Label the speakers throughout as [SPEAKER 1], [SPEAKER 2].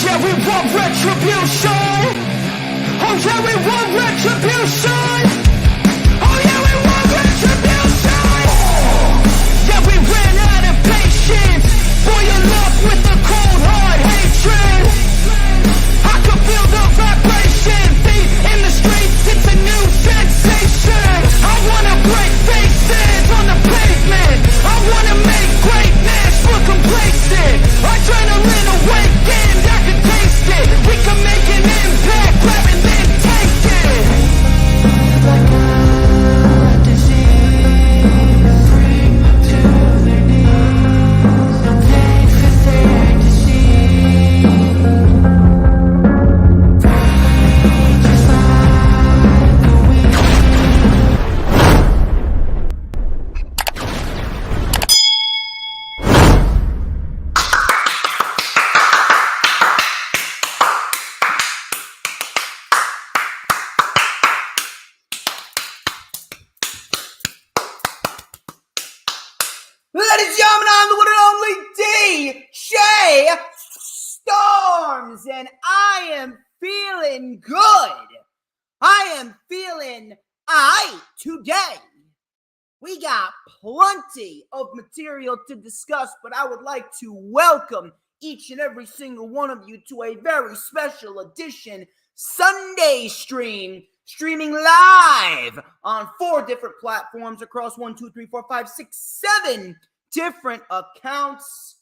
[SPEAKER 1] yeah, we want retribution. Oh yeah, we want retribution. Oh yeah, we want retribution. Yeah, we ran out of patience. Boil up with the cold hard hatred. I can feel the vibration. Feet in the streets, it's a new sensation. I wanna break faces on the pavement. I wanna make greatness look complacent. Adrenaline awakened, I can taste it. We can make an impact, grab and then take it. Like a disease, bring them to their knees. No pain for their disease. Just like a weed. Ladies and gentlemen, I'm the one and only DJ Storms, and I am feeling good. I am feeling aight today. We got plenty of material to discuss, but I would like to welcome each and every single one of you to a very special edition Sunday stream, streaming live on 4 different platforms across 7 different accounts.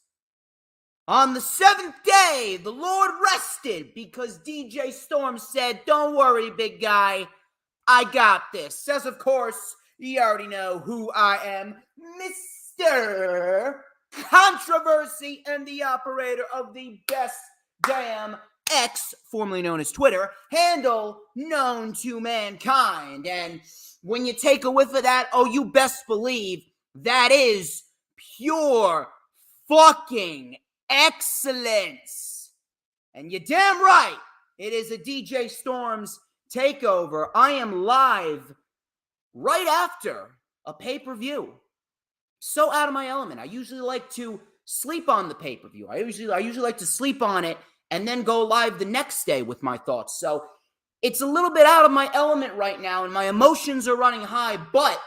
[SPEAKER 1] On the 7th day, the Lord rested because DJ Storm said, "Don't worry, big guy, I got this." As of course, you already know who I am, Mr. Controversy and the operator of the best damn X, formerly known as Twitter, handle known to mankind. And when you take a whiff of that, oh, you best believe that is pure fucking excellence. And you're damn right, it is a DJ Storms takeover. I am live right after a pay-per-view. So out of my element. I usually like to sleep on the pay-per-view. I usually like to sleep on it and then go live the next day with my thoughts. So it's a little bit out of my element right now, and my emotions are running high. But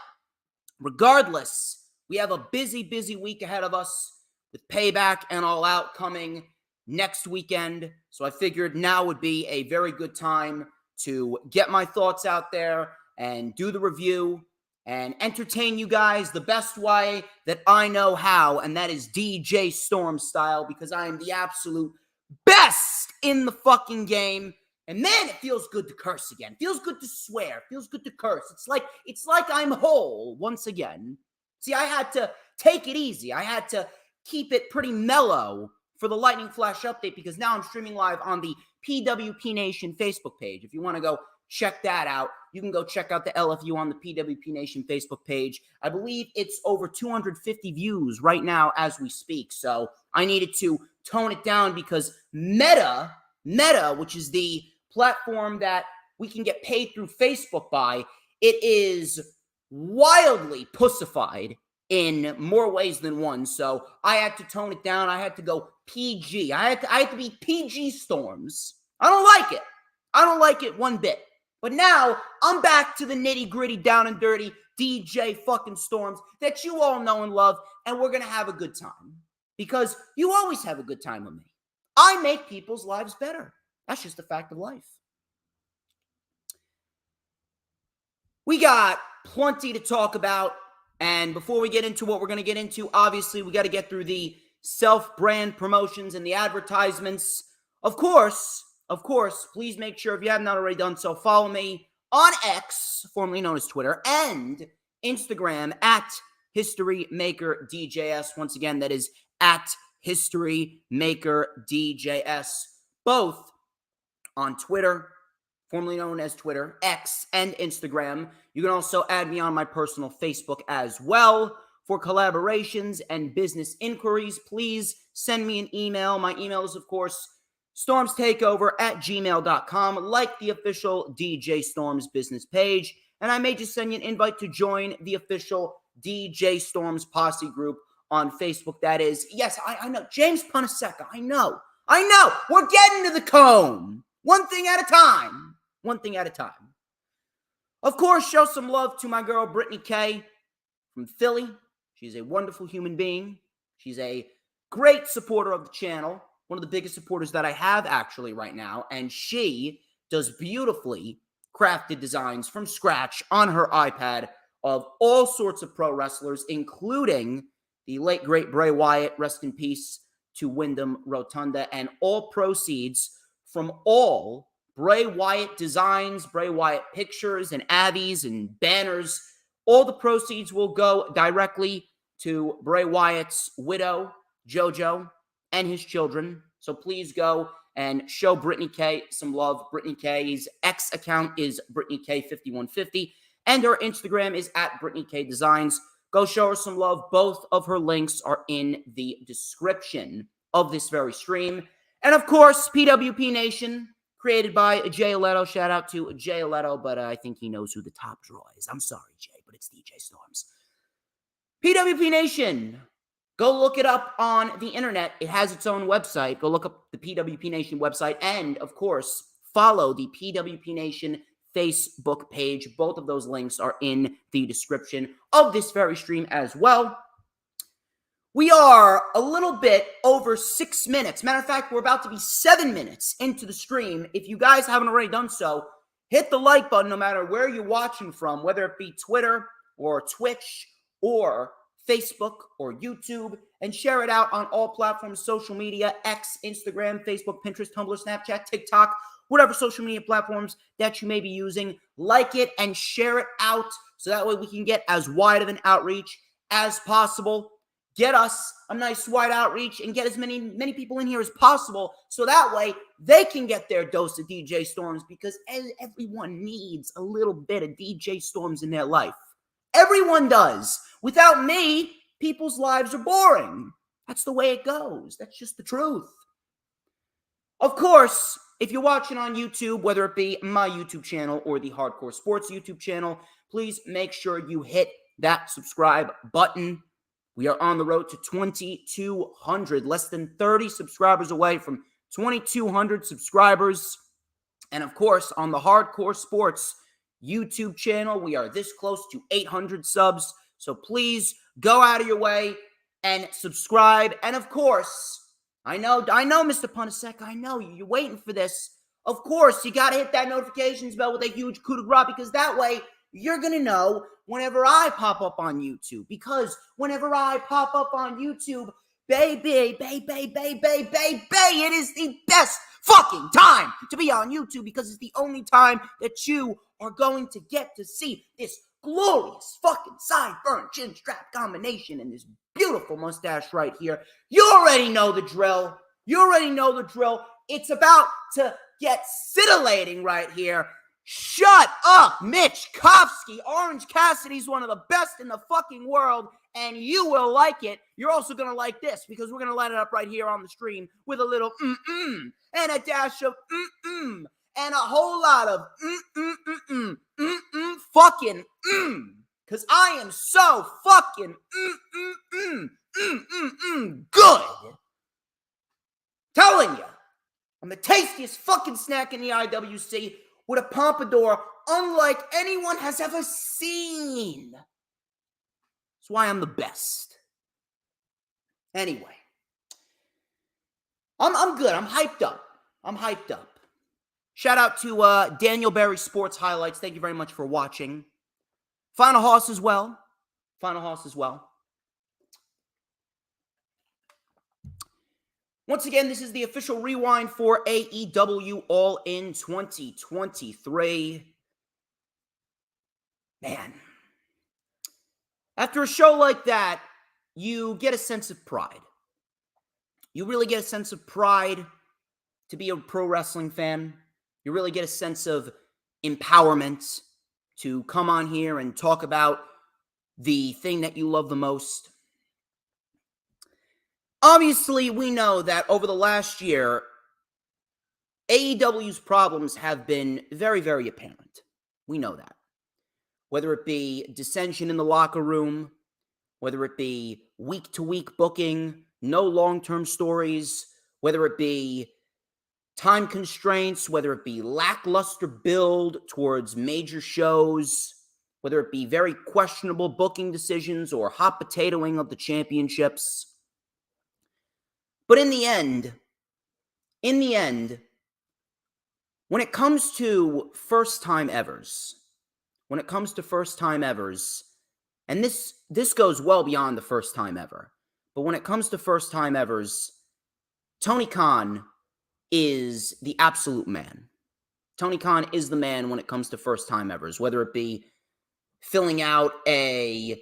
[SPEAKER 1] regardless, we have a busy, busy week ahead of us with Payback and All Out coming next weekend. So I figured now would be a very good time to get my thoughts out there and do the review and entertain you guys the best way that I know how, and that is DJ Storm style, because I am the absolute best in the fucking game. And man, it feels good to curse again. Feels good to swear. Feels good to curse. It's like I'm whole once again. See, I had to take it easy. I had to keep it pretty mellow for the Lightning Flash update, because now I'm streaming live on the PWP Nation Facebook page. If you want to go check that out, you can go check out the LFU on the PWP Nation Facebook page. I believe it's over 250 views right now as we speak. So I needed to tone it down because Meta, which is the platform that we can get paid through Facebook by, it is wildly pussified in more ways than one. So I had to tone it down. I had to go PG. I had to be PG Storms. I don't like it. I don't like it one bit. But now I'm back to the nitty-gritty, down and dirty DJ fucking Storms that you all know and love, and we're going to have a good time. Because you always have a good time with me. I make people's lives better. That's just a fact of life. We got plenty to talk about, and before we get into what we're going to get into, obviously we got to get through the self-brand promotions and the advertisements. Of course, please make sure, if you have not already done so, follow me on X, formerly known as Twitter, and Instagram at HistoryMakerDJS. Once again, that is at HistoryMakerDJS, both on Twitter, formerly known as Twitter, X, and Instagram. You can also add me on my personal Facebook as well for collaborations and business inquiries. Please send me an email. My email is, of course, StormsTakeOver@gmail.com, like the official DJ Storms business page. And I may just send you an invite to join the official DJ Storms posse group on Facebook. That is, yes, I know, James Punaseca, I know I know. We're getting to the comb. One thing at a time. One thing at a time. Of course, show some love to my girl, Brittany K. from Philly. She's a wonderful human being. She's a great supporter of the channel. One of the biggest supporters that I have actually right now. And she does beautifully crafted designs from scratch on her iPad of all sorts of pro wrestlers, including the late, great Bray Wyatt, rest in peace to Wyndham Rotunda, and all proceeds from all Bray Wyatt designs, Bray Wyatt pictures and avies and banners, all the proceeds will go directly to Bray Wyatt's widow, JoJo, and his children. So please go and show Brittany K some love. Brittany K's X account is Brittany K5150, and her Instagram is at Brittany K Designs. Go show her some love. Both of her links are in the description of this very stream. And of course, PWP Nation, created by Jay Leto. Shout out to Jay Leto, but I think he knows who the top draw is. I'm sorry, Jay, but it's DJ Storms. PWP Nation, go look it up on the internet. It has its own website. Go look up the PWP Nation website. And, of course, follow the PWP Nation Facebook page. Both of those links are in the description of this very stream as well. We are a little bit over 6 minutes. Matter of fact, we're about to be 7 minutes into the stream. If you guys haven't already done so, hit the like button no matter where you're watching from, whether it be Twitter or Twitch or Facebook or YouTube, and share it out on all platforms, social media, X, Instagram, Facebook, Pinterest, Tumblr, Snapchat, TikTok, whatever social media platforms that you may be using. Like it and share it out so that way we can get as wide of an outreach as possible. Get us a nice wide outreach and get as many people in here as possible so that way they can get their dose of DJ Storms, because everyone needs a little bit of DJ Storms in their life. Everyone does. Without me, people's lives are boring. That's the way it goes. That's just the truth. Of course, if you're watching on YouTube, whether it be my YouTube channel or the Hardcore Sports YouTube channel, please make sure you hit that subscribe button. We are on the road to 2,200, less than 30 subscribers away from 2,200 subscribers. And of course, on the Hardcore Sports YouTube channel, we are this close to 800 subs. So please go out of your way and subscribe. And of course, I know, Mr. Punasek, I know you're waiting for this. Of course, you got to hit that notifications bell with a huge coup de grace, because that way you're going to know whenever I pop up on YouTube. Because whenever I pop up on YouTube, baby, it is the best fucking time to be on YouTube, because it's the only time that you are going to get to see this glorious fucking sideburn chin strap combination and this beautiful mustache right here. You already know the drill. It's about to get scintillating right here. Shut up, Mitch Kofsky. Orange Cassidy's one of the best in the fucking world, and you will like it. You're also going to like this, because we're going to light it up right here on the stream with a little and a dash of and a whole lot of fucking because I am so fucking good. Telling you, I'm the tastiest fucking snack in the IWC, with a pompadour unlike anyone has ever seen. That's why I'm the best. Anyway, I'm good. I'm hyped up. Shout out to Daniel Berry Sports Highlights. Thank you very much for watching. Final Hoss as well. Once again, this is the official rewind for AEW All In 2023. Man, after a show like that, you get a sense of pride. You really get a sense of pride to be a pro wrestling fan. You really get a sense of empowerment to come on here and talk about the thing that you love the most. Obviously, we know that over the last year, AEW's problems have been very, very apparent. We know that. Whether it be dissension in the locker room, whether it be week-to-week booking, no long-term stories, whether it be time constraints, whether it be lackluster build towards major shows, whether it be very questionable booking decisions or hot potatoing of the championships. But in the end, when it comes to first-time evers, and this goes well beyond the first time ever, but when it comes to first-time evers, Tony Khan is the absolute man. Tony Khan is the man when it comes to first-time evers, whether it be filling out a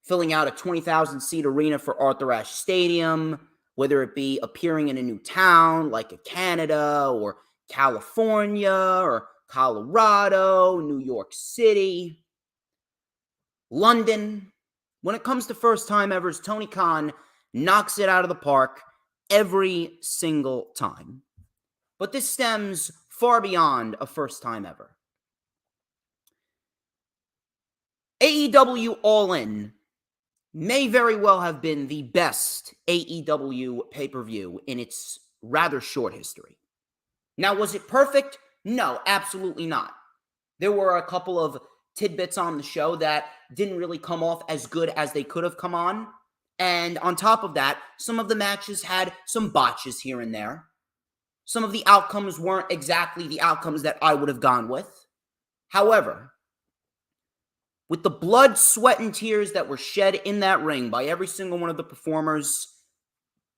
[SPEAKER 1] 20,000-seat arena for Arthur Ashe Stadium, whether it be appearing in a new town like Canada or California or Colorado, New York City, London. When it comes to first-time evers, Tony Khan knocks it out of the park every single time. But this stems far beyond a first-time ever. AEW All In may very well have been the best AEW pay-per-view in its rather short history. Now, was it perfect? No, absolutely not. There were a couple of tidbits on the show that didn't really come off as good as they could have come on. And on top of that, some of the matches had some botches here and there. Some of the outcomes weren't exactly the outcomes that I would have gone with. However, with the blood, sweat, and tears that were shed in that ring by every single one of the performers,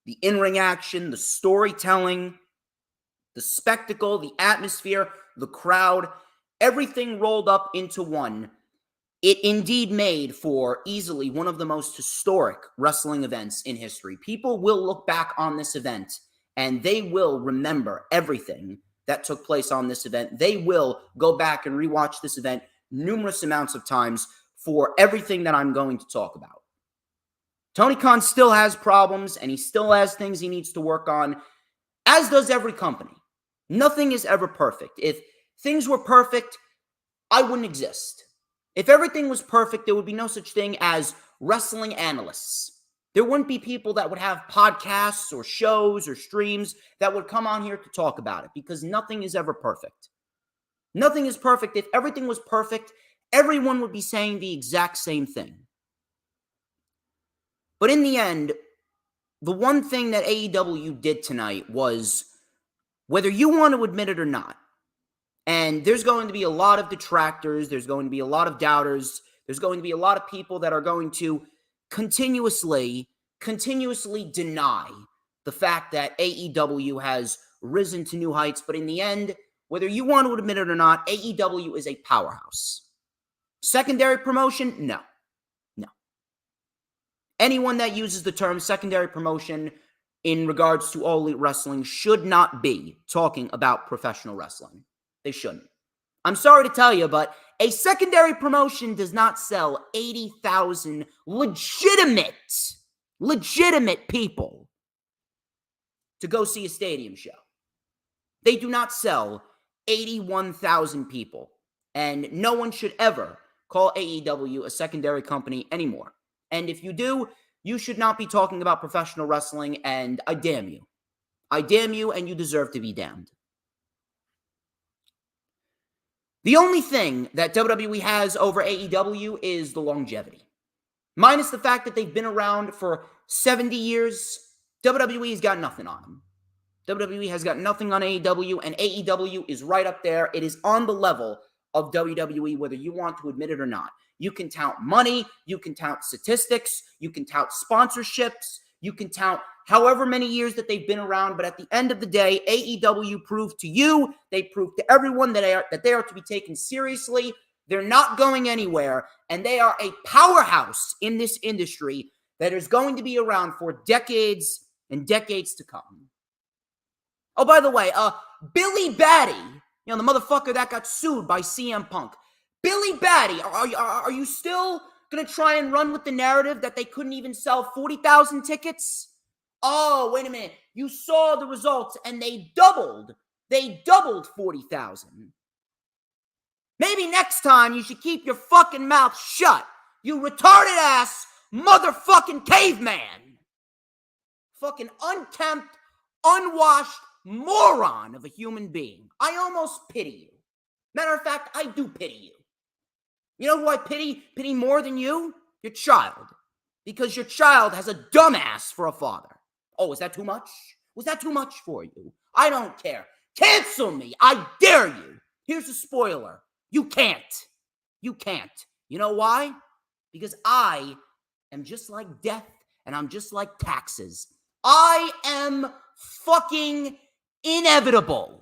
[SPEAKER 1] the in-ring action, the storytelling, the spectacle, the atmosphere, the crowd, everything rolled up into one, it indeed made for easily one of the most historic wrestling events in history. People will look back on this event and they will remember everything that took place on this event. They will go back and rewatch this event numerous amounts of times for everything that I'm going to talk about. Tony Khan still has problems and he still has things he needs to work on, as does every company. Nothing is ever perfect. If things were perfect, I wouldn't exist. If everything was perfect, there would be no such thing as wrestling analysts. There wouldn't be people that would have podcasts or shows or streams that would come on here to talk about it, because nothing is ever perfect. Nothing is perfect. If everything was perfect, everyone would be saying the exact same thing. But in the end, the one thing that AEW did tonight was, whether you want to admit it or not, and there's going to be a lot of detractors, there's going to be a lot of doubters, there's going to be a lot of people that are going to continuously deny the fact that AEW has risen to new heights. But in the end, whether you want to admit it or not, AEW is a powerhouse. Secondary promotion? No. Anyone that uses the term secondary promotion in regards to All Elite Wrestling should not be talking about professional wrestling. They shouldn't. I'm sorry to tell you, but a secondary promotion does not sell 80,000 legitimate people to go see a stadium show. They do not sell 81,000 people. And no one should ever call AEW a secondary company anymore. And if you do, you should not be talking about professional wrestling, and I damn you. I damn you, and you deserve to be damned. The only thing that WWE has over AEW is the longevity. Minus the fact that they've been around for 70 years, WWE's got nothing on them. WWE has got nothing on AEW, and AEW is right up there. It is on the level of WWE, whether you want to admit it or not. You can tout money, you can tout statistics, you can tout sponsorships, you can tout however many years that they've been around, but at the end of the day, AEW proved to you, they proved to everyone that they are to be taken seriously. They're not going anywhere, and they are a powerhouse in this industry that is going to be around for decades and decades to come. Oh, by the way, Billy Batty, the motherfucker that got sued by CM Punk. Billy Batty, are you still going to try and run with the narrative that they couldn't even sell 40,000 tickets? Oh, wait a minute. You saw the results and they doubled 40,000. Maybe next time you should keep your fucking mouth shut, you retarded ass motherfucking caveman. Fucking unkempt, unwashed moron of a human being. I almost pity you. Matter of fact, I do pity you. You know who I pity more than you? Your child. Because your child has a dumbass for a father. Oh, is that too much? Was that too much for you? I don't care. Cancel me. I dare you. Here's a spoiler. You can't. You can't. You know why? Because I am just like death and I'm just like taxes. I am fucking inevitable.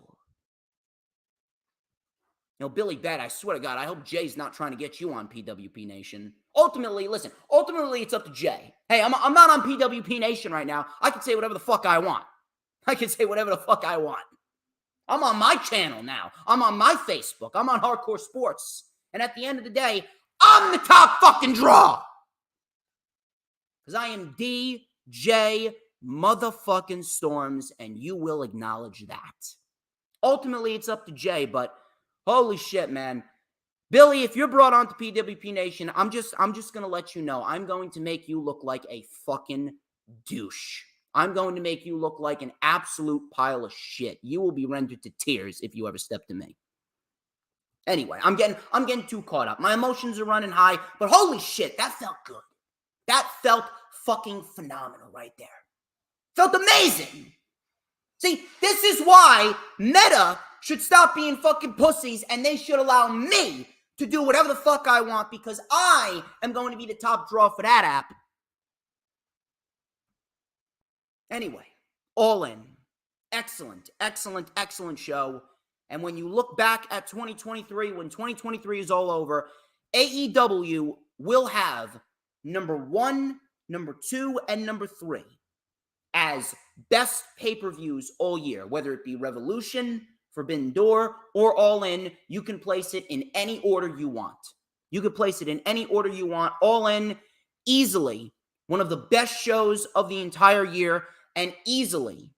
[SPEAKER 1] You know, Billy Bat, I swear to God, I hope Jay's not trying to get you on PWP Nation. Ultimately, listen, it's up to Jay. Hey, I'm not on PWP Nation right now. I can say whatever the fuck I want. I'm on my channel now. I'm on my Facebook. I'm on Hardcore Sports. And at the end of the day, I'm the top fucking draw. Because I am DJ motherfucking Storms, and you will acknowledge that. Ultimately, it's up to Jay, but holy shit, man. Billy, if you're brought on to PWP Nation, I'm just going to let you know, I'm going to make you look like a fucking douche. I'm going to make you look like an absolute pile of shit. You will be rendered to tears if you ever step to me. Anyway, I'm getting too caught up. My emotions are running high, but holy shit, that felt good. That felt fucking phenomenal right there. Felt amazing. See, this is why Meta should stop being fucking pussies and they should allow me to do whatever the fuck I want because I am going to be the top draw for that app. Anyway, All In. Excellent, excellent, excellent show. And when you look back at 2023, when 2023 is all over, AEW will have number 1, number 2, and number 3 as best pay-per-views all year, whether it be Revolution, Forbidden Door, or All In. You can place it in any order you want. All In, easily one of the best shows of the entire year, and easily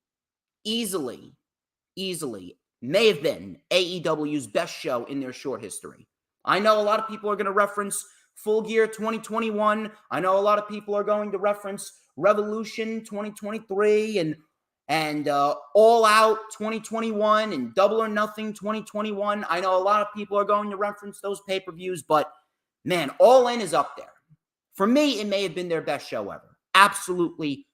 [SPEAKER 1] may have been AEW's best show in their short history. I know a lot of people are going to reference Full Gear 2021. I know a lot of people are going to reference Revolution 2023 and All Out 2021 and Double or Nothing 2021. I know a lot of people are going to reference those pay-per-views, but man, All In is up there. For me, it may have been their best show ever. Absolutely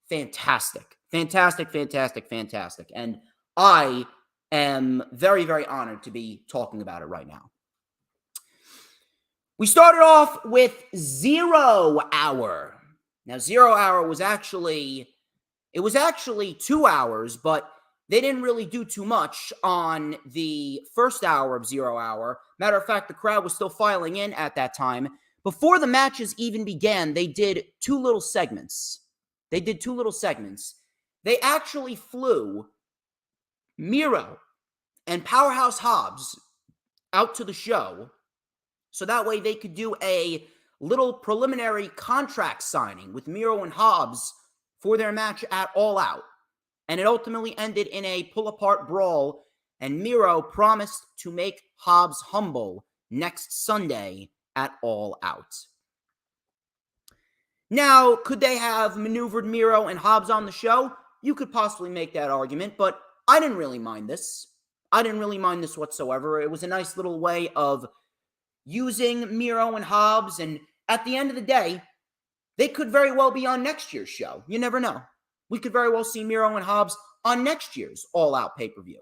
[SPEAKER 1] fantastic. Fantastic. And I am very, very honored to be talking about it right now. We started off with 0 Hour. Now, 0 Hour was actually 2 hours, but they didn't really do too much on the first hour of 0 Hour. Matter of fact, the crowd was still filing in at that time. Before the matches even began, they did two little segments. They actually flew Miro and Powerhouse Hobbs out to the show so that way they could do a little preliminary contract signing with Miro and Hobbs for their match at All Out. And it ultimately ended in a pull-apart brawl, and Miro promised to make Hobbs humble next Sunday at All Out. Now, could they have maneuvered Miro and Hobbs on the show? You could possibly make that argument, but I didn't really mind this. Whatsoever. It was a nice little way of using Miro and Hobbs, and at the end of the day, they could very well be on next year's show. You never know. We could very well see Miro and Hobbs on next year's All Out pay-per-view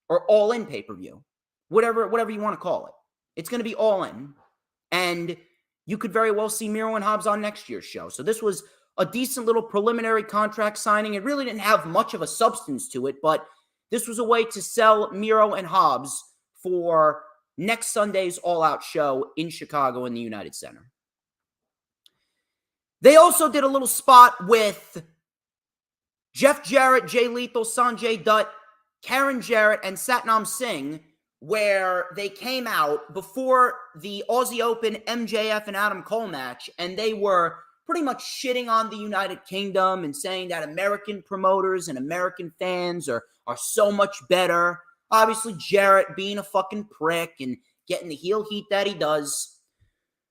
[SPEAKER 1] or All In pay-per-view, whatever you want to call it. It's going to be All In, and you could very well see Miro and Hobbs on next year's show. So this was a decent little preliminary contract signing. It really didn't have much of a substance to it, but this was a way to sell Miro and Hobbs for next Sunday's All Out show in Chicago in the United Center. They also did a little spot with Jeff Jarrett, Jay Lethal, Sanjay Dutt, Karen Jarrett, and Satnam Singh, where they came out before the Aussie Open MJF and Adam Cole match, and they were pretty much shitting on the United Kingdom and saying that American promoters and American fans are so much better. Obviously, Jarrett being a fucking prick and getting the heel heat that he does.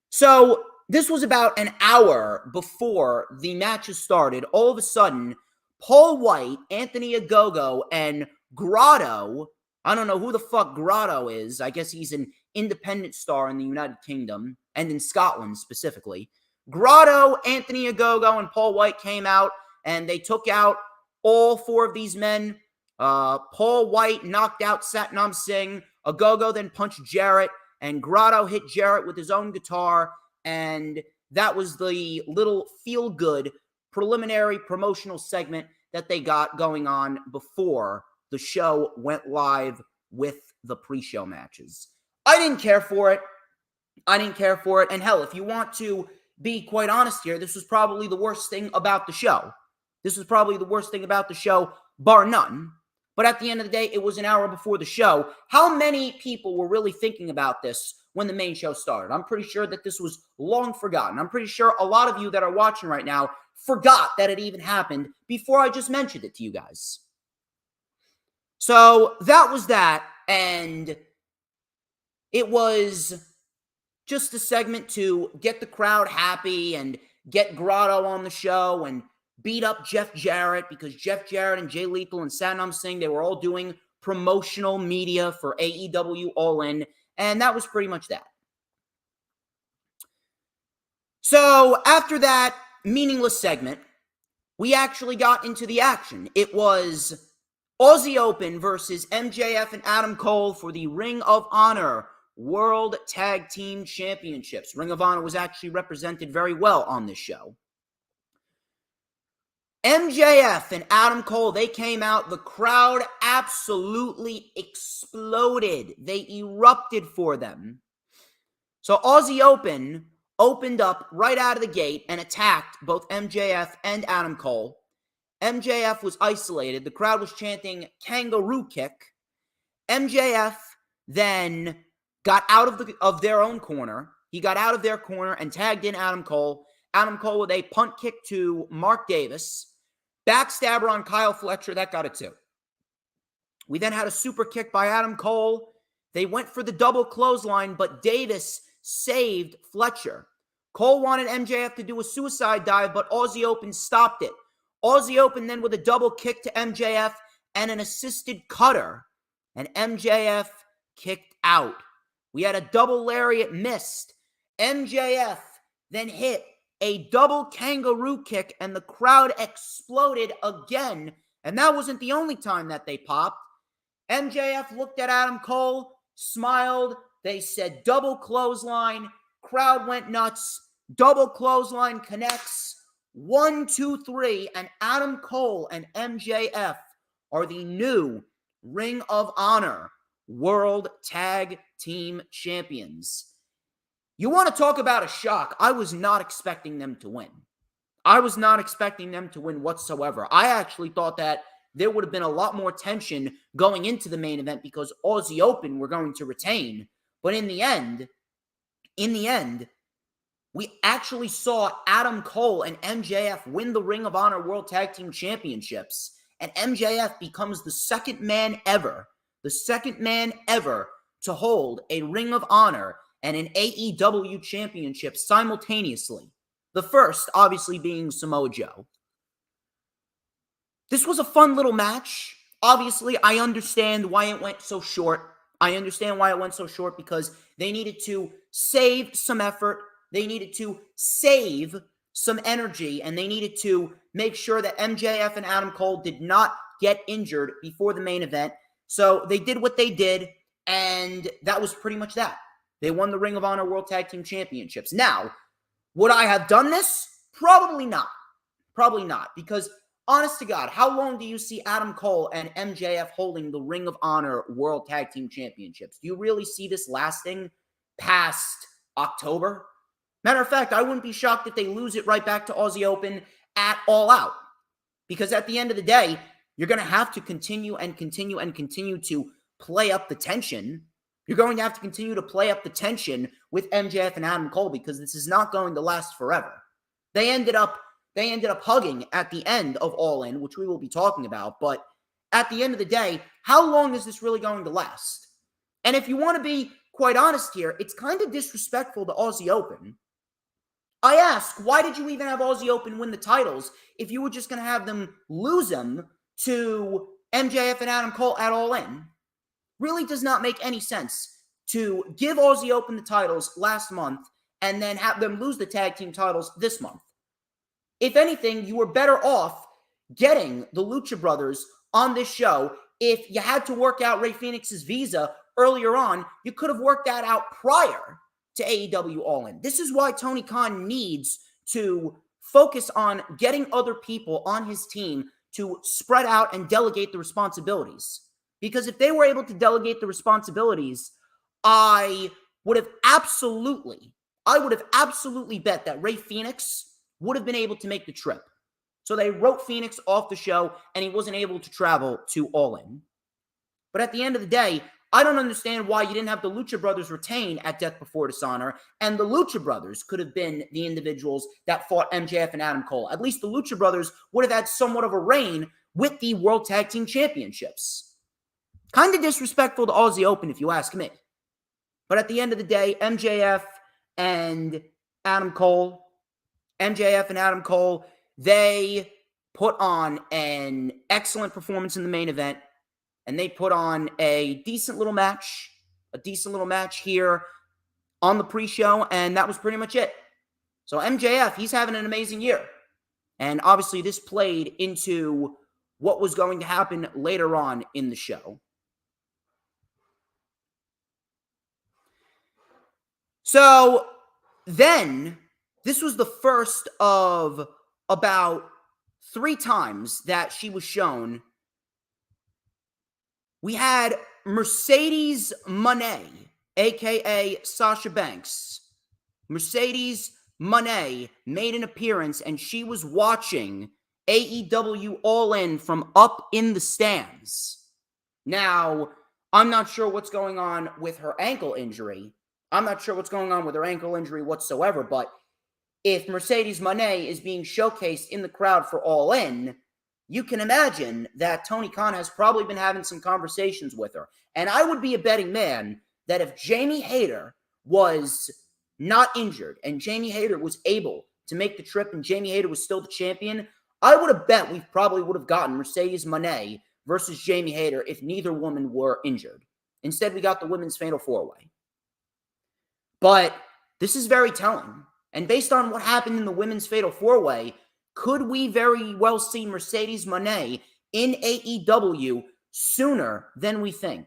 [SPEAKER 1] So this was about an hour before the matches started. All of a sudden, Paul White, Anthony Ogogo, and Grotto. I don't know who the fuck Grotto is. I guess he's an independent star in the United Kingdom and in Scotland specifically. Grotto, Anthony Ogogo, and Paul White came out and they took out all four of these men. Paul White knocked out Satnam Singh. Ogogo then punched Jarrett, and Grotto hit Jarrett with his own guitar, and that was the little feel-good preliminary promotional segment that they got going on before the show went live with the pre-show matches. I didn't care for it. And hell, if you want to be quite honest here, this was probably the worst thing about the show. Bar none. But at the end of the day, it was an hour before the show. How many people were really thinking about this when the main show started? I'm pretty sure that this was long forgotten. I'm pretty sure a lot of you that are watching right now forgot that it even happened before I just mentioned it to you guys. So that was that, and it was just a segment to get the crowd happy and get Grotto on the show and beat up Jeff Jarrett, because Jeff Jarrett and Jay Lethal and Satnam Singh, they were all doing promotional media for AEW All In, and that was pretty much that. So after that meaningless segment, we actually got into the action. It was Aussie Open versus MJF and Adam Cole for the Ring of Honor World Tag Team Championships. Ring of Honor was actually represented very well on this show. MJF and Adam Cole, they came out. The crowd absolutely exploded. They erupted for them. So Aussie Open opened up right out of the gate and attacked both MJF and Adam Cole. MJF was isolated. The crowd was chanting kangaroo kick. MJF then got out of their own corner. He got out of their corner and tagged in Adam Cole. Adam Cole with a punt kick to Mark Davis. Backstabber on Kyle Fletcher, that got it too. We then had a super kick by Adam Cole. They went for the double clothesline, but Davis saved Fletcher. Cole wanted MJF to do a suicide dive, but Aussie Open stopped it. Aussie Open then with a double kick to MJF and an assisted cutter. And MJF kicked out. We had a double lariat missed. MJF then hit a double kangaroo kick, and the crowd exploded again. And that wasn't the only time that they popped. MJF looked at Adam Cole, smiled. They said double clothesline. Crowd went nuts. Double clothesline connects. 1, 2, 3. And Adam Cole and MJF are the new Ring of Honor World Tag Team Champions. You want to talk about a shock? I was not expecting them to win. I was not expecting them to win whatsoever. I actually thought that there would have been a lot more tension going into the main event because Aussie Open were going to retain. But in the end, we actually saw Adam Cole and MJF win the Ring of Honor World Tag Team Championships. And MJF becomes the second man ever to hold a Ring of Honor and an AEW championship simultaneously. The first, obviously, being Samoa Joe. This was a fun little match. Obviously, I understand why it went so short. Because they needed to save some effort. They needed to save some energy. And they needed to make sure that MJF and Adam Cole did not get injured before the main event. So they did what they did. And that was pretty much that. They won the Ring of Honor World Tag Team Championships. Now, would I have done this? Probably not. Because, honest to God, how long do you see Adam Cole and MJF holding the Ring of Honor World Tag Team Championships? Do you really see this lasting past October? Matter of fact, I wouldn't be shocked if they lose it right back to Aussie Open at All Out. Because at the end of the day, you're going to have to continue to play up the tension. You're going to have to continue to play up the tension with MJF and Adam Cole because this is not going to last forever. They ended up hugging at the end of All In, which we will be talking about. But at the end of the day, how long is this really going to last? And if you want to be quite honest here, it's kind of disrespectful to Aussie Open I ask, why did you even have Aussie Open win the titles if you were just going to have them lose them to MJF and Adam Cole at All In? Really does not make any sense to give Aussie Open the titles last month and then have them lose the tag team titles this month. If anything, you were better off getting the Lucha Brothers on this show. If you had to work out Rey Fénix's visa earlier on, you could have worked that out prior to AEW All In. This is why Tony Khan needs to focus on getting other people on his team to spread out and delegate the responsibilities. Because if they were able to delegate the responsibilities, I would have absolutely bet that Rey Fénix would have been able to make the trip. So they wrote Fénix off the show, and he wasn't able to travel to All In. But at the end of the day, I don't understand why you didn't have the Lucha Brothers retain at Death Before Dishonor, and the Lucha Brothers could have been the individuals that fought MJF and Adam Cole. At least the Lucha Brothers would have had somewhat of a reign with the World Tag Team Championships. Kind of disrespectful to Aussie Open, if you ask me. But at the end of the day, MJF and Adam Cole, they put on an excellent performance in the main event. And they put on a decent little match here on the pre-show, and that was pretty much it. So MJF, he's having an amazing year. And obviously this played into what was going to happen later on in the show. So then, this was the first of about 3 times that she was shown. We had Mercedes Monet, a.k.a. Sasha Banks. Mercedes Monet made an appearance, and she was watching AEW All In from up in the stands. Now, I'm not sure what's going on with her ankle injury. Whatsoever, but if Mercedes Monet is being showcased in the crowd for All In, you can imagine that Tony Khan has probably been having some conversations with her. And I would be a betting man that if Jamie Hayter was not injured and Jamie Hayter was able to make the trip and Jamie Hayter was still the champion, I would have bet we probably would have gotten Mercedes Monet versus Jamie Hayter if neither woman were injured. Instead, we got the women's fatal 4-way. But this is very telling. And based on what happened in the women's fatal 4-way, could we very well see Mercedes Monet in AEW sooner than we think?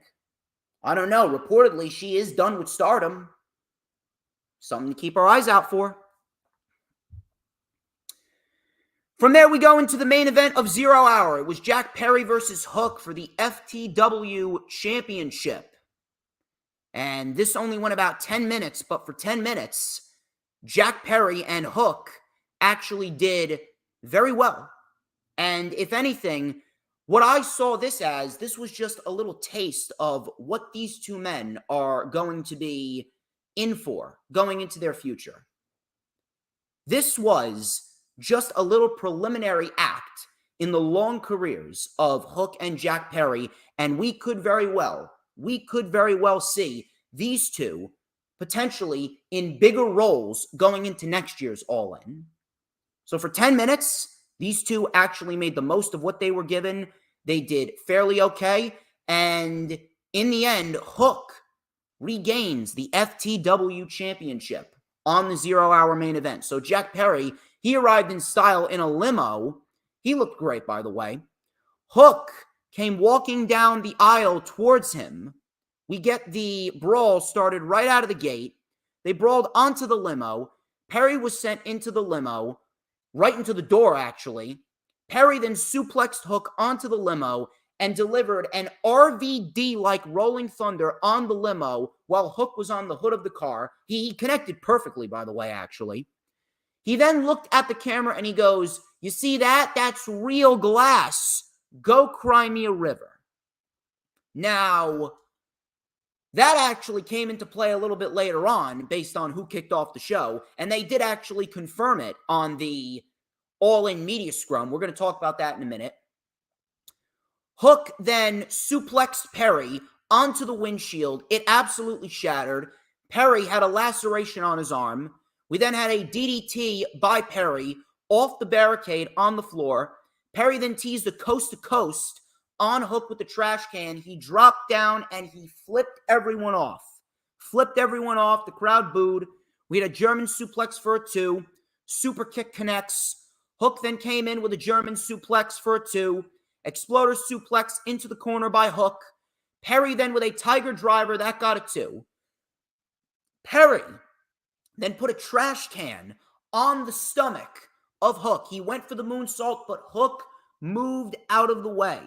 [SPEAKER 1] I don't know. Reportedly, she is done with Stardom. Something to keep our eyes out for. From there, we go into the main event of 0 Hour. It was Jack Perry versus Hook for the FTW Championship. And this only went about 10 minutes, but for 10 minutes, Jack Perry and Hook actually did very well. And if anything, what I saw this as, this was just a little taste of what these two men are going to be in for going into their future. This was just a little preliminary act in the long careers of Hook and Jack Perry, and we could very well see these two potentially in bigger roles going into next year's All In. So for 10 minutes, these two actually made the most of what they were given. They did fairly okay. And in the end, Hook regains the FTW Championship on the 0 Hour main event. So Jack Perry, he arrived in style in a limo. He looked great, by the way. Hook came walking down the aisle towards him. We get the brawl started right out of the gate. They brawled onto the limo. Perry was sent into the limo, right into the door, actually. Perry then suplexed Hook onto the limo and delivered an RVD-like rolling thunder on the limo while Hook was on the hood of the car. He connected perfectly, by the way, actually. He then looked at the camera and he goes, "You see that? That's real glass. Go cry me a river." Now, that actually came into play a little bit later on based on who kicked off the show, and they did actually confirm it on the All In media scrum. We're going to talk about that in a minute. Hook then suplexed Perry onto the windshield. It absolutely shattered. Perry had a laceration on his arm. We then had a DDT by Perry off the barricade on the floor. Perry then teased a coast-to-coast on Hook with the trash can. He dropped down and he flipped everyone off. The crowd booed. We had a German suplex for a 2. Super kick connects. Hook then came in with a German suplex for a 2. Exploder suplex into the corner by Hook. Perry then with a Tiger driver, that got a 2. Perry then put a trash can on the stomach of Hook. He went for the moonsault, but Hook moved out of the way.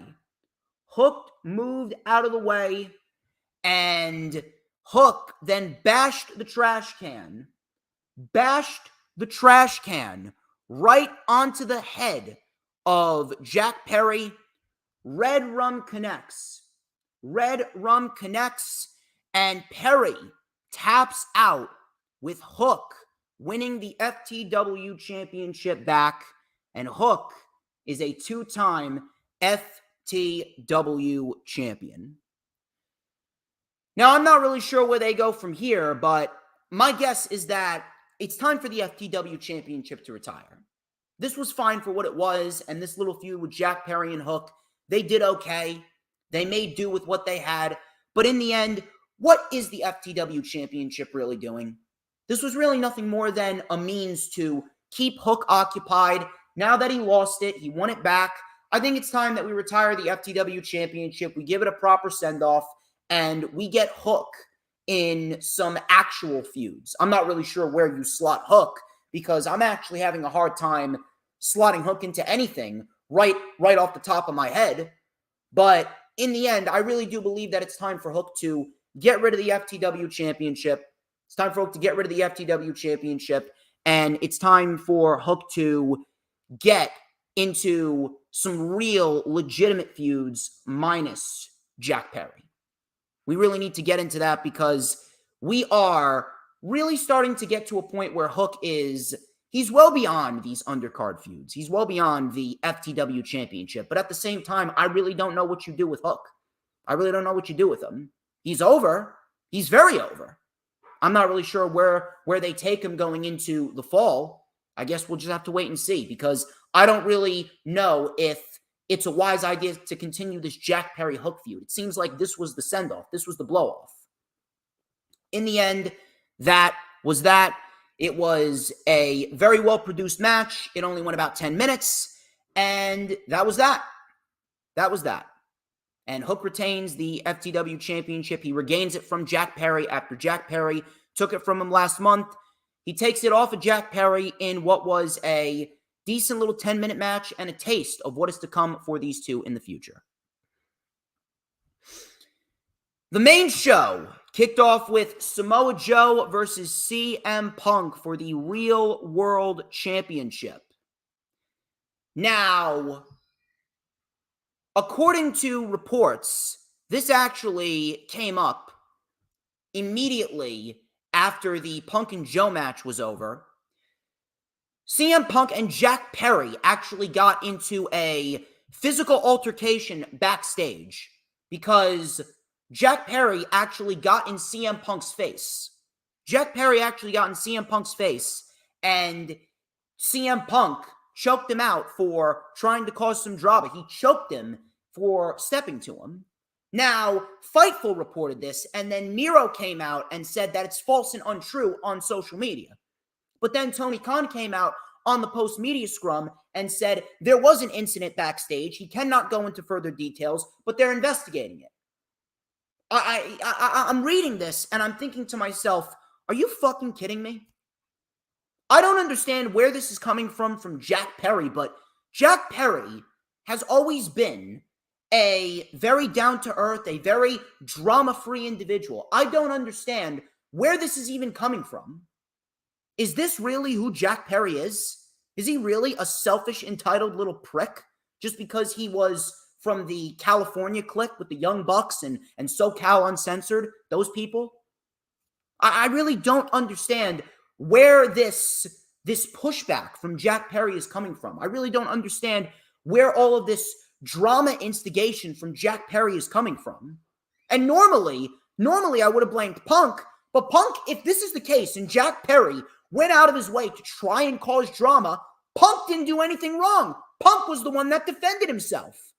[SPEAKER 1] And Hook then bashed the trash can right onto the head of Jack Perry. Red Rum connects, and Perry taps out with Hook winning the FTW championship back, and Hook is a 2-time FTW champion. Now, I'm not really sure where they go from here, but my guess is that it's time for the FTW championship to retire. This was fine for what it was, and this little feud with Jack Perry and Hook, they did okay. They made do with what they had, but in the end, what is the FTW championship really doing? This was really nothing more than a means to keep Hook occupied. Now that he lost it, he won it back. I think it's time that we retire the FTW championship. We give it a proper send-off, and we get Hook in some actual feuds. I'm not really sure where you slot Hook, because I'm actually having a hard time slotting Hook into anything right off the top of my head. But in the end, I really do believe that it's time for Hook to get rid of the FTW championship. It's time for Hook to get rid of the FTW championship, and it's time for Hook to get into some real legitimate feuds minus Jack Perry. We really need to get into that, because we are really starting to get to a point where Hook he's well beyond these undercard feuds. He's well beyond the FTW championship. But at the same time, I really don't know what you do with Hook. I really don't know what you do with him. He's over. He's very over. I'm not really sure where they take him going into the fall. I guess we'll just have to wait and see, because I don't really know if it's a wise idea to continue this Jack Perry Hook feud. It seems like this was the send-off. This was the blow-off. In the end, that was that. It was a very well-produced match. It only went about 10 minutes, and that was that. And Hook retains the FTW championship. He regains it from Jack Perry after Jack Perry took it from him last month. He takes it off of Jack Perry in what was a decent little 10-minute match and a taste of what is to come for these two in the future. The main show kicked off with Samoa Joe versus CM Punk for the Real World Championship. Now, according to reports, this actually came up immediately after the Punk and Joe match was over. CM Punk and Jack Perry actually got into a physical altercation backstage because Jack Perry actually got in CM Punk's face. And CM Punk choked him out for trying to cause some drama. He choked him for stepping to him. Now, Fightful reported this, and then Miro came out and said that it's false and untrue on social media. But then Tony Khan came out on the post-media scrum and said there was an incident backstage. He cannot go into further details, but they're investigating it. I'm reading this, and I'm thinking to myself, are you fucking kidding me? I don't understand where this is coming from Jack Perry, but Jack Perry has always been a very down-to-earth, a very drama-free individual. I don't understand where this is even coming from. Is this really who Jack Perry is? Is he really a selfish, entitled little prick just because he was from the California clique with the Young Bucks and SoCal Uncensored, those people? I really don't understand where this pushback from Jack Perry is coming from. I really don't understand where all of this drama instigation from Jack Perry is coming from. And normally I would have blamed Punk, but Punk, if this is the case and Jack Perry went out of his way to try and cause drama. Punk didn't do anything wrong. Punk was the one that defended himself.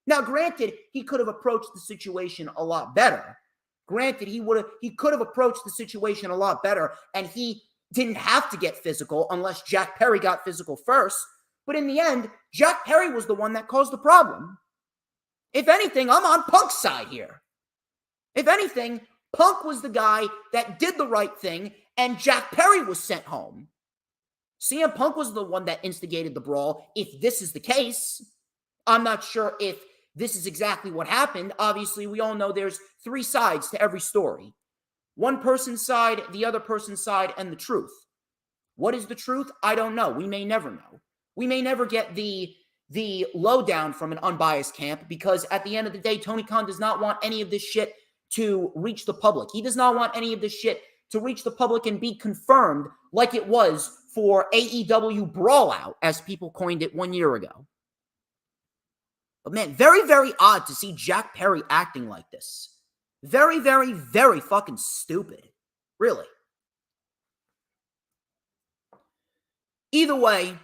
[SPEAKER 1] Now, granted, he could have approached the situation a lot better. Granted, he could have approached the situation a lot better, and he didn't have to get physical unless Jack Perry got physical first. But in the end, Jack Perry was the one that caused the problem. If anything, I'm on Punk's side here. If anything, Punk was the guy that did the right thing, and Jack Perry was sent home. CM Punk was the one that instigated the brawl. If this is the case, I'm not sure if this is exactly what happened. Obviously, we all know there's 3 sides to every story. One person's side, the other person's side, and the truth. What is the truth? I don't know. We may never know. We may never get the lowdown from an unbiased camp, because at the end of the day, Tony Khan does not want any of this shit to reach the public. He does not want any of this shit to reach the public and be confirmed like it was for AEW Brawlout, as people coined it 1 year ago. But man, very, very odd to see Jack Perry acting like this. Very, very, very fucking stupid. Really. Either way,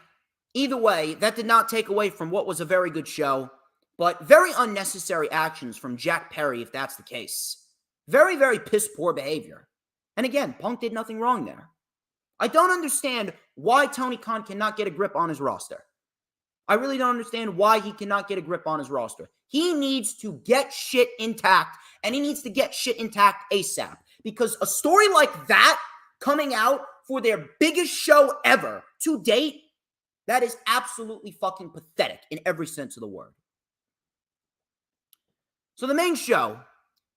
[SPEAKER 1] that did not take away from what was a very good show, but very unnecessary actions from Jack Perry if that's the case. Very, very piss-poor behavior. And again, Punk did nothing wrong there. I don't understand why Tony Khan cannot get a grip on his roster. I really don't understand why he cannot get a grip on his roster. He needs to get shit intact, and he needs to get shit intact ASAP. Because a story like that coming out for their biggest show ever to date, that is absolutely fucking pathetic in every sense of the word. So the main show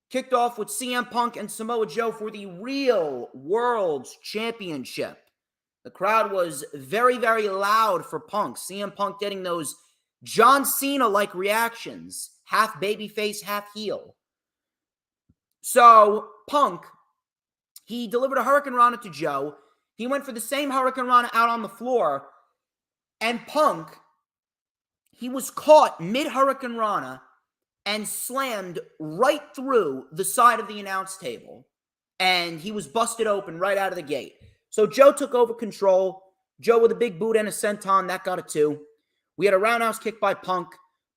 [SPEAKER 1] kicked off with CM Punk and Samoa Joe for the Real World's Championship. The crowd was very, very loud for Punk. CM Punk getting those John Cena-like reactions. Half babyface, half heel. So, Punk, he delivered a Hurricane Rana to Joe. He went for the same Hurricane Rana out on the floor. And Punk, he was caught mid-Hurricane Rana and slammed right through the side of the announce table. And he was busted open right out of the gate. So Joe took over control. Joe with a big boot and a senton, that got a 2. We had a roundhouse kick by Punk.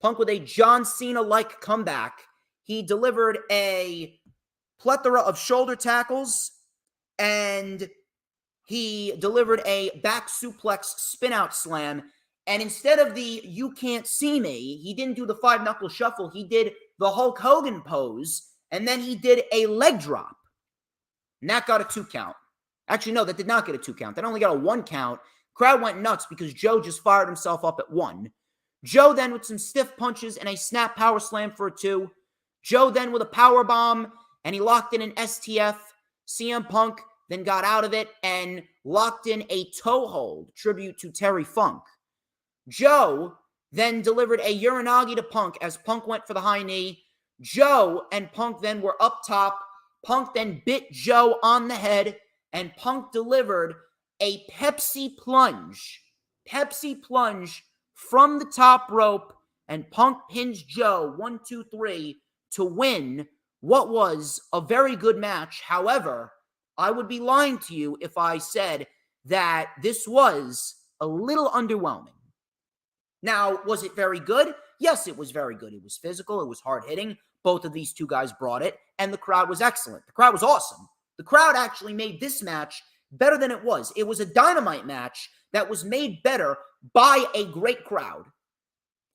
[SPEAKER 1] Punk with a John Cena-like comeback. He delivered a plethora of shoulder tackles, and he delivered a back suplex spin-out slam. And instead of the "you can't see me," he didn't do the 5-knuckle shuffle. He did the Hulk Hogan pose, and then he did a leg drop. And that got a 2 count. Actually, no, that did not get a 2 count. That only got a 1 count. Crowd went nuts because Joe just fired himself up at 1. Joe then with some stiff punches and a snap power slam for a 2. Joe then with a power bomb, and he locked in an STF. CM Punk then got out of it and locked in a toe hold, tribute to Terry Funk. Joe then delivered a Uranagi to Punk as Punk went for the high knee. Joe and Punk then were up top. Punk then bit Joe on the head, and Punk delivered a Pepsi plunge. Pepsi plunge from the top rope, and Punk pins Joe 1, 2, 3 to win what was a very good match. However, I would be lying to you if I said that this was a little underwhelming. Now, was it very good? Yes, it was very good. It was physical. It was hard-hitting. Both of these two guys brought it, and the crowd was excellent. The crowd was awesome. The crowd actually made this match better than it was. It was a dynamite match that was made better by a great crowd.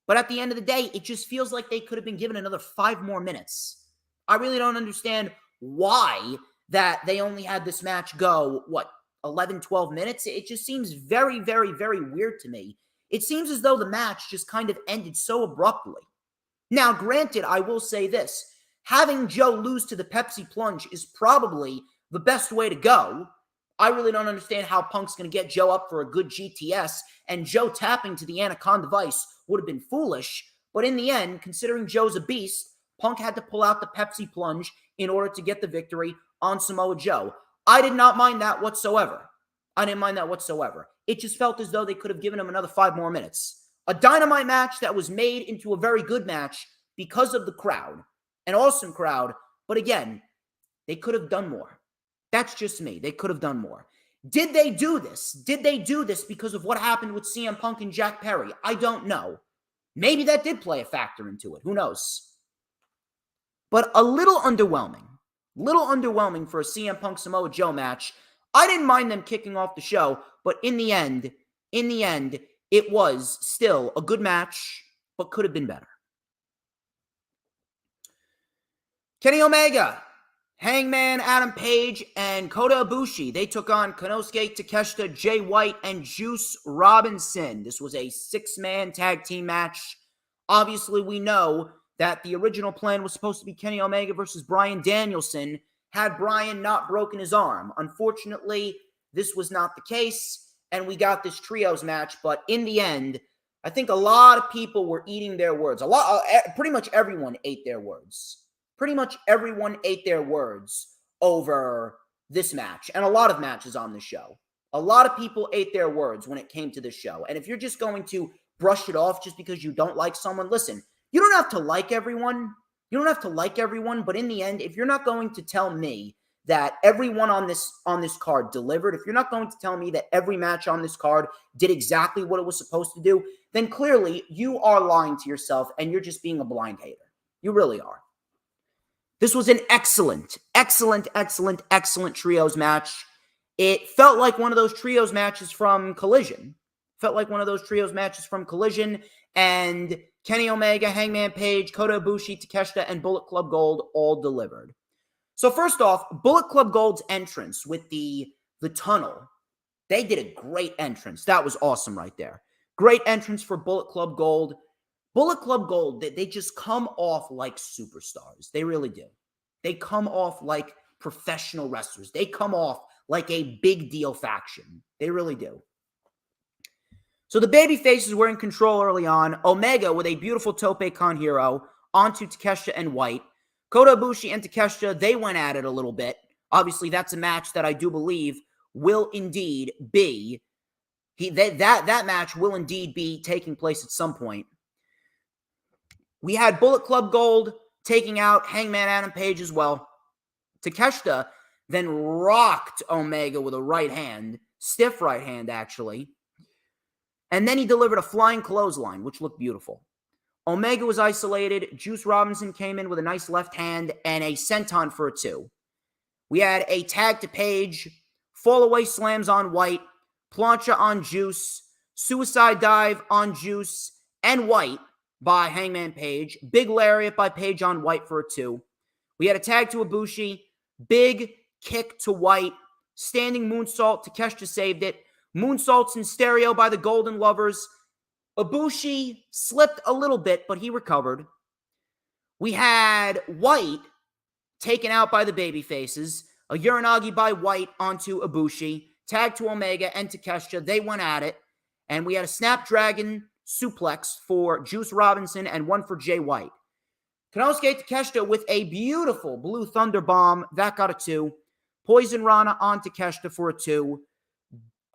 [SPEAKER 1] But at the end of the day, it just feels like they could have been given another 5 more minutes. I really don't understand why that they only had this match go, 11, 12 minutes? It just seems very, very, very weird to me. It seems as though the match just kind of ended so abruptly. Now, granted, I will say this. Having Joe lose to the Pepsi plunge is probably the best way to go. I really don't understand how Punk's going to get Joe up for a good GTS, and Joe tapping to the Anaconda Vice would have been foolish. But in the end, considering Joe's a beast, Punk had to pull out the Pepsi plunge in order to get the victory on Samoa Joe. I did not mind that whatsoever. I didn't mind that whatsoever. It just felt as though they could have given him another 5 more minutes. A dynamite match that was made into a very good match because of the crowd. An awesome crowd. But again, they could have done more. That's just me. They could have done more. Did they do this? Did they do this because of what happened with CM Punk and Jack Perry? I don't know. Maybe that did play a factor into it. Who knows? But a little underwhelming. Little underwhelming for a CM Punk Samoa Joe match. I didn't mind them kicking off the show, but in the end, it was still a good match, but could have been better. Kenny Omega, Hangman Adam Page, and Kota Ibushi. They took on Konosuke Takeshita, Jay White, and Juice Robinson. This was a 6-man tag team match. Obviously, we know that the original plan was supposed to be Kenny Omega versus Bryan Danielson, had Bryan not broken his arm. Unfortunately, this was not the case, and we got this trios match. But in the end, I think a lot of people were eating their words. Pretty much everyone ate their words. Pretty much everyone ate their words over this match and a lot of matches on the show. A lot of people ate their words when it came to this show. And if you're just going to brush it off just because you don't like someone, listen, you don't have to like everyone. You don't have to like everyone. But in the end, if you're not going to tell me that everyone on this card delivered, if you're not going to tell me that every match on this card did exactly what it was supposed to do, then clearly you are lying to yourself and you're just being a blind hater. You really are. This was an excellent trios match. It felt like one of those trios matches from Collision. And Kenny Omega, Hangman Page, Kota Ibushi, Takeshita, and Bullet Club Gold all delivered. So first off, Bullet Club Gold's entrance with the tunnel. They did a great entrance. That was awesome right there. Great entrance for Bullet Club Gold. Bullet Club Gold, they just come off like superstars. They really do. They come off like professional wrestlers. They come off like a big deal faction. They really do. So the baby faces were in control early on. Omega with a beautiful tope con hero onto Takeshita and White. Kota Ibushi and Takeshita, they went at it a little bit. Obviously, that's a match that I do believe will indeed be that match will indeed be taking place at some point. We had Bullet Club Gold taking out Hangman Adam Page as well. Takeshita then rocked Omega with a right hand, stiff right hand actually. And then he delivered a flying clothesline, which looked beautiful. Omega was isolated. Juice Robinson came in with a nice left hand and a senton for a 2. We had a tag to Page, fallaway slams on White, plancha on Juice, suicide dive on Juice and White by Hangman Page, big lariat by Page on White for a 2. We had a tag to Ibushi, big kick to White, standing moonsault, Takeshita saved it, moonsaults in stereo by the Golden Lovers. Ibushi slipped a little bit, but he recovered. We had White taken out by the babyfaces, a Uranagi by White onto Ibushi, tag to Omega and Takeshita. They went at it, and we had a Snapdragon suplex for Juice Robinson and one for Jay White. Konosuke Takeshita with a beautiful Blue Thunder Bomb. That got a 2. Poison Rana on Takeshita for a 2.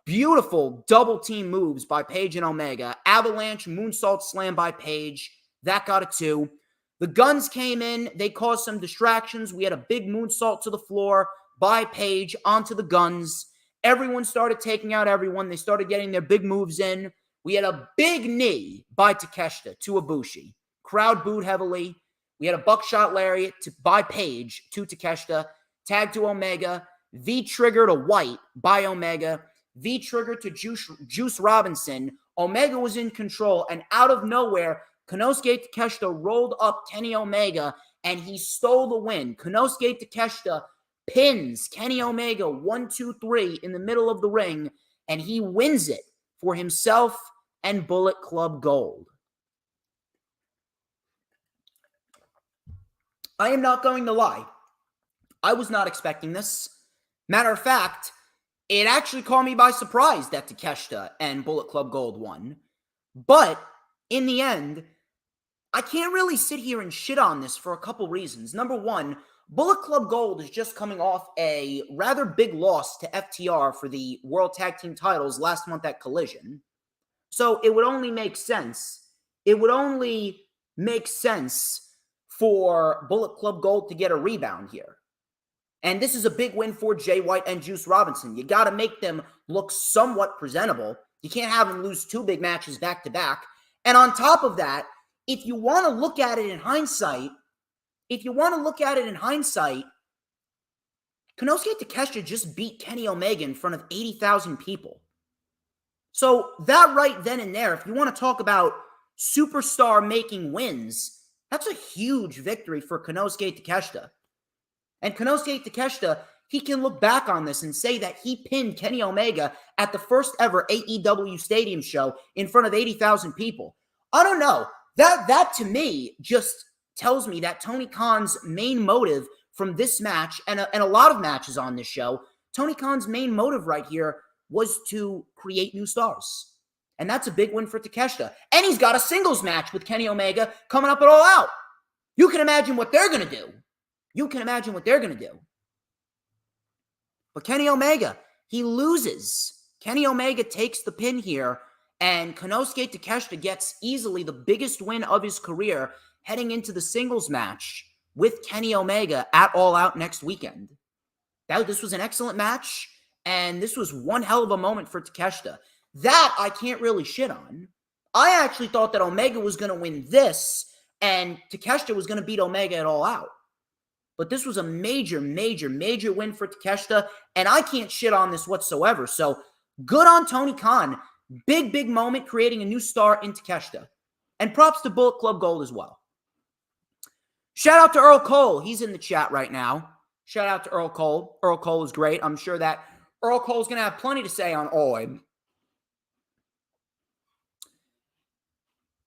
[SPEAKER 1] Beautiful double team moves by Page and Omega. Avalanche moonsault slam by Page. That got a 2. The Guns came in. They caused some distractions. We had a big moonsault to the floor by Page onto the Guns. Everyone started taking out everyone. They started getting their big moves in. We had a big knee by Takeshita to Ibushi. Crowd booed heavily. We had a buckshot lariat by Page to Takeshita. Tag to Omega. V-trigger to White by Omega. V-trigger to Juice Robinson. Omega was in control, and out of nowhere, Konosuke Takeshita rolled up Kenny Omega, and he stole the win. Konosuke Takeshita pins Kenny Omega 1, 2, 3 in the middle of the ring, and he wins it for himself and Bullet Club Gold. I am not going to lie. I was not expecting this. Matter of fact, it actually caught me by surprise that Takeshita and Bullet Club Gold won. But in the end, I can't really sit here and shit on this for a couple reasons. Number one, Bullet Club Gold is just coming off a rather big loss to FTR for the World Tag Team titles last month at Collision. So it would only make sense. It would only make sense for Bullet Club Gold to get a rebound here. And this is a big win for Jay White and Juice Robinson. You got to make them look somewhat presentable. You can't have them lose 2 big matches back to back. And on top of that, if you want to look at it in hindsight, Konosuke Takeshita just beat Kenny Omega in front of 80,000 people. So that right then and there, if you want to talk about superstar making wins, that's a huge victory for Konosuke Takeshita. And Konosuke Takeshita, he can look back on this and say that he pinned Kenny Omega at the first ever AEW Stadium show in front of 80,000 people. I don't know. That to me just tells me that Tony Khan's main motive from this match and a lot of matches on this show, Tony Khan's main motive right here was to create new stars. And that's a big win for Takeshita. And he's got a singles match with Kenny Omega coming up at All Out. You can imagine what they're going to do. But Kenny Omega, he loses. Kenny Omega takes the pin here, and Konosuke Takeshita gets easily the biggest win of his career heading into the singles match with Kenny Omega at All Out next weekend. This was an excellent match, and this was one hell of a moment for Takeshita. That I can't really shit on. I actually thought that Omega was going to win this, and Takeshita was going to beat Omega at All Out. But this was a major, major, major win for Takeshita, and I can't shit on this whatsoever. So good on Tony Khan. Big, big moment creating a new star in Takeshita. And props to Bullet Club Gold as well. Shout out to Earl Cole. He's in the chat right now. Shout out to Earl Cole. Earl Cole is great. I'm sure that Earl Cole's going to have plenty to say on All In.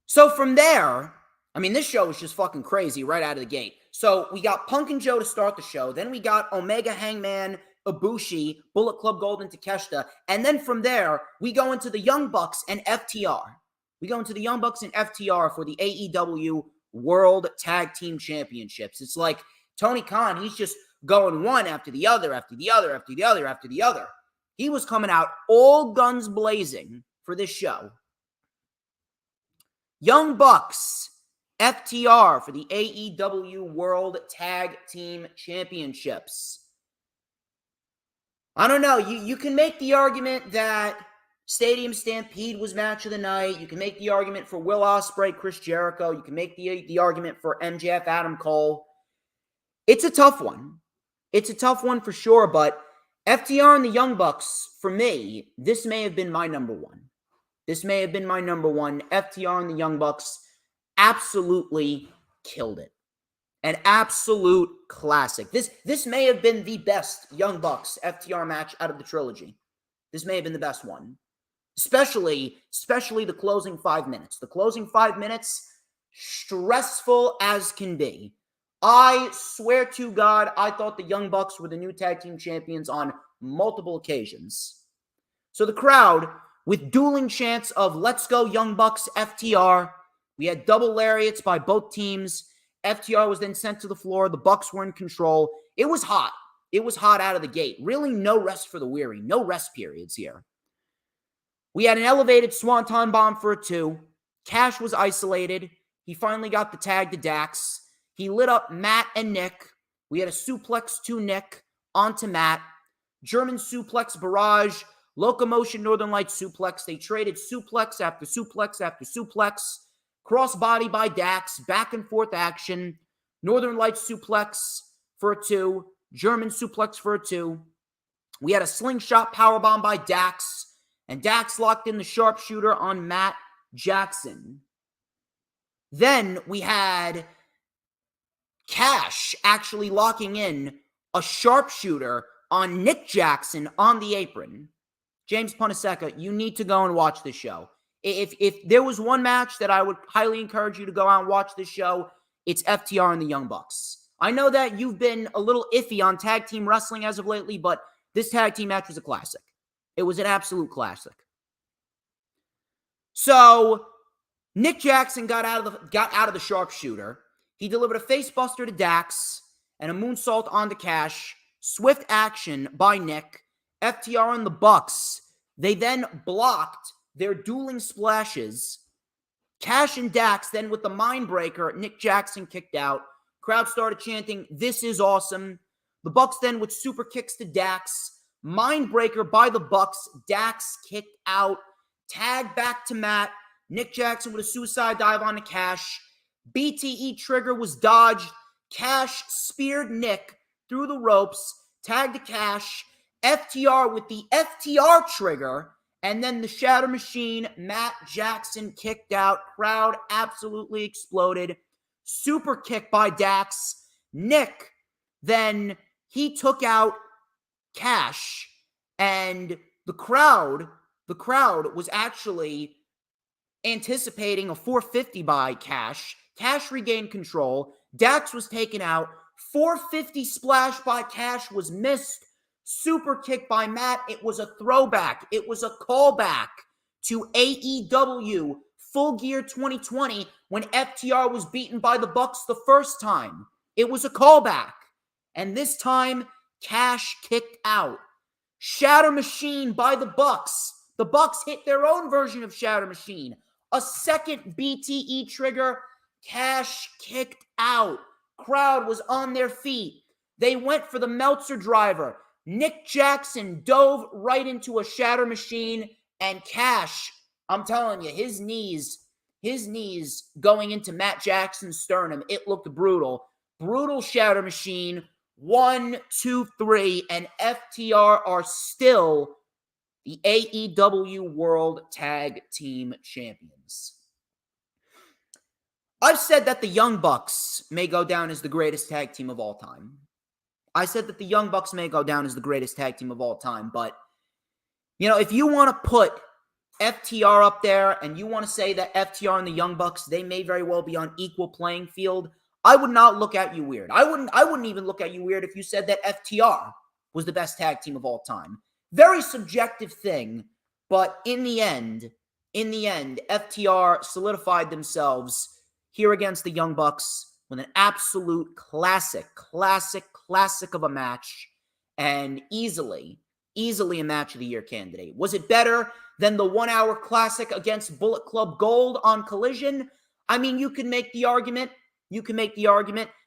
[SPEAKER 1] So from there, I mean, this show was just fucking crazy right out of the gate. So we got Punk and Joe to start the show. Then we got Omega, Hangman, Ibushi, Bullet Club Gold, and Takeshita. And then from there, we go into the Young Bucks and FTR. For the AEW World Tag Team Championships. It's like Tony Khan, he's just going one after the other, after the other, after the other, after the other. He was coming out all guns blazing for this show. Young Bucks, FTR for the AEW World Tag Team Championships. I don't know. You can make the argument that Stadium Stampede was match of the night. You can make the argument for Will Ospreay, Chris Jericho. You can make the argument for MJF, Adam Cole. It's a tough one. It's a tough one for sure, but FTR and the Young Bucks, for me, this may have been my number one. FTR and the Young Bucks absolutely killed it. An absolute classic. This may have been the best Young Bucks FTR match out of the trilogy. This may have been the best one. Especially the closing 5 minutes. The closing 5 minutes, stressful as can be. I swear to God, I thought the Young Bucks were the new tag team champions on multiple occasions. So the crowd, with dueling chants of "Let's go Young Bucks, FTR." We had double lariats by both teams. FTR was then sent to the floor. The Bucks were in control. It was hot. It was hot out of the gate. Really no rest for the weary. No rest periods here. We had an elevated Swanton Bomb for a 2. Cash was isolated. He finally got the tag to Dax. He lit up Matt and Nick. We had a suplex to Nick onto Matt. German suplex barrage. Locomotion Northern Lights suplex. They traded suplex after suplex after suplex. Crossbody by Dax. Back and forth action. Northern Lights suplex for a 2. German suplex for a 2. We had a slingshot powerbomb by Dax. And Dax locked in the sharpshooter on Matt Jackson. Then we had Cash actually locking in a sharpshooter on Nick Jackson on the apron. James Punaseca, you need to go and watch this show. If there was one match that I would highly encourage you to go out and watch this show, it's FTR and the Young Bucks. I know that you've been a little iffy on tag team wrestling as of lately, but this tag team match was a classic. It was an absolute classic. So Nick Jackson got out of the sharpshooter. He delivered a facebuster to Dax and a moonsault onto Cash. Swift action by Nick. FTR and the Bucks, they then blocked their dueling splashes. Cash and Dax then with the Mindbreaker, Nick Jackson kicked out. Crowd started chanting, "This is awesome." The Bucks then with super kicks to Dax. Mindbreaker by the Bucks. Dax kicked out. Tag back to Matt. Nick Jackson with a suicide dive onto Cash. BTE trigger was dodged. Cash speared Nick through the ropes. Tag to Cash. FTR with the FTR trigger. And then the Shatter Machine, Matt Jackson kicked out. Crowd absolutely exploded. Super kick by Dax. Nick, then he took out Cash. And the crowd was actually anticipating a 450 by Cash. Cash regained control. Dax was taken out. 450 splash by Cash was missed. Super kick by Matt. It was a throwback. It was a callback to AEW Full Gear 2020 when FTR was beaten by the Bucks the first time. It was a callback. And this time, Cash kicked out. Shatter Machine by the Bucks. The Bucks hit their own version of Shatter Machine. A second BTE trigger. Cash kicked out. Crowd was on their feet. They went for the Meltzer driver. Nick Jackson dove right into a Shatter Machine, and Cash, I'm telling you, his knees going into Matt Jackson's sternum, it looked brutal. Brutal Shatter Machine. 1, 2, 3, and FTR are still the AEW World Tag Team Champions. I've said that the Young Bucks may go down as the greatest tag team of all time. But, if you want to put FTR up there and you want to say that FTR and the Young Bucks, they may very well be on equal playing field, I would not look at you weird. I wouldn't even look at you weird if you said that FTR was the best tag team of all time. Very subjective thing, but in the end, FTR solidified themselves here against the Young Bucks with an absolute classic of a match, and easily a match of the year candidate. Was it better than the 1 hour classic against Bullet Club Gold on Collision? I mean, you can make the argument.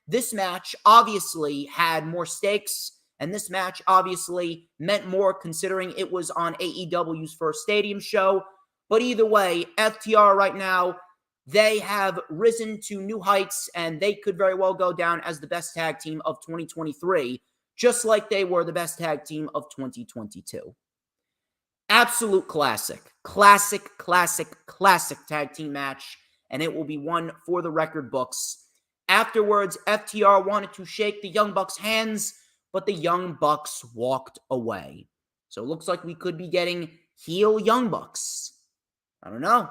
[SPEAKER 1] This match obviously had more stakes, and this match obviously meant more considering it was on AEW's first stadium show. But either way, FTR right now, they have risen to new heights, and they could very well go down as the best tag team of 2023, just like they were the best tag team of 2022. Absolute classic tag team match, and it will be one for the record books. Afterwards, FTR wanted to shake the Young Bucks' hands, but the Young Bucks walked away. So it looks like we could be getting heel Young Bucks. I don't know.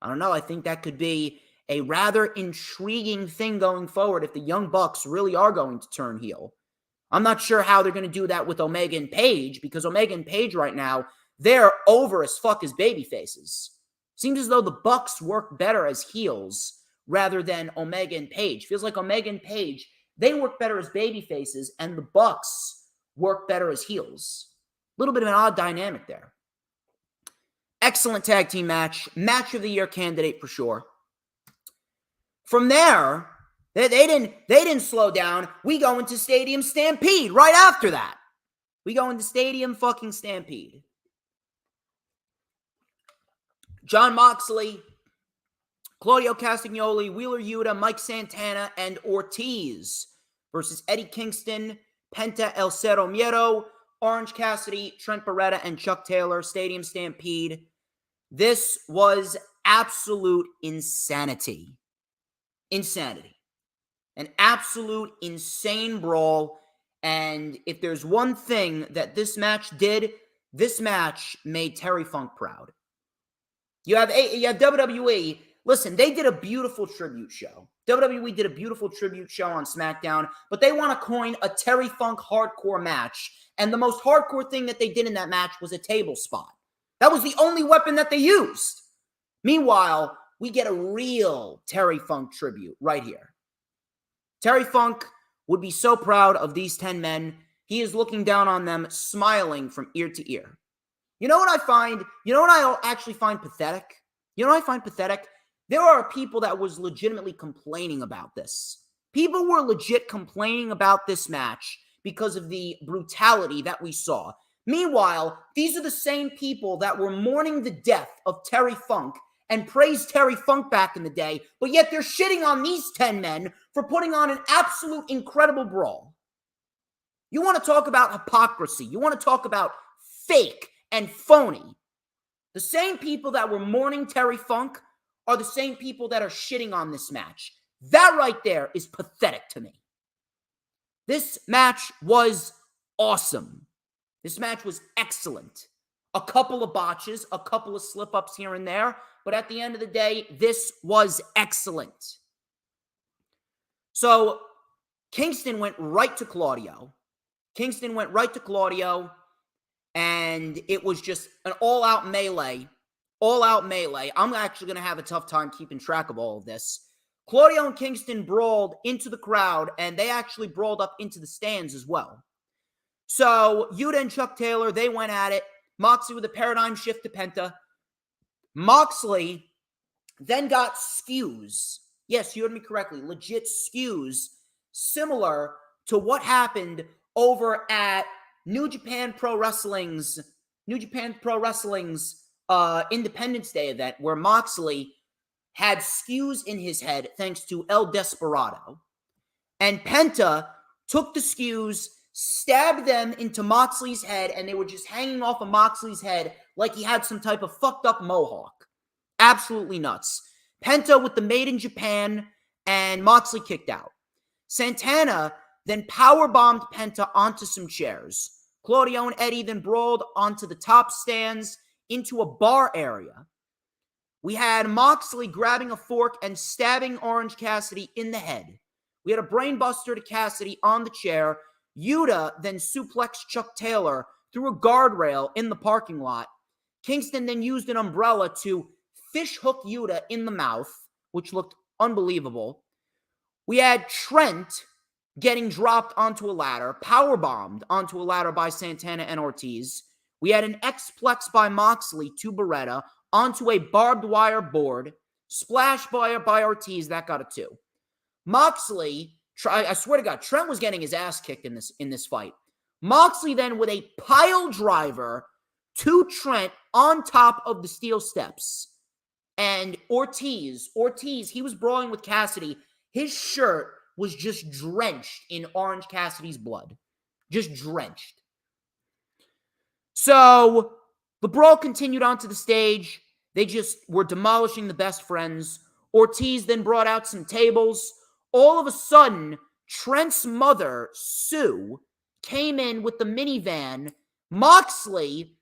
[SPEAKER 1] I think that could be a rather intriguing thing going forward if the Young Bucks really are going to turn heel. I'm not sure how they're going to do that with Omega and Page, because Omega and Page right now, they're over as fuck as baby faces. Seems as though the Bucks work better as heels rather than Omega and Page. Feels like Omega and Page, they work better as baby faces, and the Bucks work better as heels. A little bit of an odd dynamic there. Excellent tag team match. Match of the year candidate for sure. From there, they didn't slow down. We go into Stadium Stampede right after that. We go into Stadium fucking Stampede. Jon Moxley, Claudio Castagnoli, Wheeler Yuta, Mike Santana, and Ortiz versus Eddie Kingston, Penta El Cero Miedo, Orange Cassidy, Trent Beretta, and Chuck Taylor. Stadium Stampede. This was absolute insanity. An absolute insane brawl. And if there's one thing that this match did, this match made Terry Funk proud. You have WWE. Listen, they did a beautiful tribute show. WWE did a beautiful tribute show on SmackDown, but they want to coin a Terry Funk hardcore match. And the most hardcore thing that they did in that match was a table spot. That was the only weapon that they used. Meanwhile, we get a real Terry Funk tribute right here. Terry Funk would be so proud of these 10 men. He is looking down on them, smiling from ear to ear. You know what I actually find pathetic? There are people that was legitimately complaining about this. People were legit complaining about this match because of the brutality that we saw. Meanwhile, these are the same people that were mourning the death of Terry Funk and praised Terry Funk back in the day, but yet they're shitting on these 10 men for putting on an absolute incredible brawl. You want to talk about hypocrisy. You want to talk about fake and phony. The same people that were mourning Terry Funk are the same people that are shitting on this match. That right there is pathetic to me. This match was awesome. This match was excellent. A couple of botches, a couple of slip-ups here and there, but at the end of the day, this was excellent. So, Kingston went right to Claudio. And it was just an all-out melee. I'm actually going to have a tough time keeping track of all of this. Claudio and Kingston brawled into the crowd, and they actually brawled up into the stands as well. So, Yuta and Chuck Taylor, they went at it. Moxley with a paradigm shift to Penta. Moxley then got skews. Yes, you heard me correctly. Legit skews. Similar to what happened over at New Japan Pro Wrestling's Independence Day event, where Moxley had skews in his head thanks to El Desperado. And Penta took the skews, stabbed them into Moxley's head, and they were just hanging off of Moxley's head like he had some type of fucked up mohawk. Absolutely nuts. Penta with the Made in Japan, and Moxley kicked out. Santana then powerbombed Penta onto some chairs. Claudio and Eddie then brawled onto the top stands into a bar area. We had Moxley grabbing a fork and stabbing Orange Cassidy in the head. We had a brainbuster to Cassidy on the chair. Yuta then suplexed Chuck Taylor through a guardrail in the parking lot. Kingston then used an umbrella to fishhook Yuta in the mouth, which looked unbelievable. We had Trent getting dropped onto a ladder, powerbombed onto a ladder by Santana and Ortiz. We had an X-Plex by Moxley to Beretta onto a barbed wire board, splash by Ortiz, that got a 2. Moxley, I swear to God, Trent was getting his ass kicked in this fight. Moxley then with a pile driver to Trent on top of the steel steps. And Ortiz, he was brawling with Cassidy. His shirt was just drenched in Orange Cassidy's blood. Just drenched. So, the brawl continued onto the stage. They just were demolishing the best friends. Ortiz then brought out some tables. All of a sudden, Trent's mother, Sue, came in with the minivan. Moxley,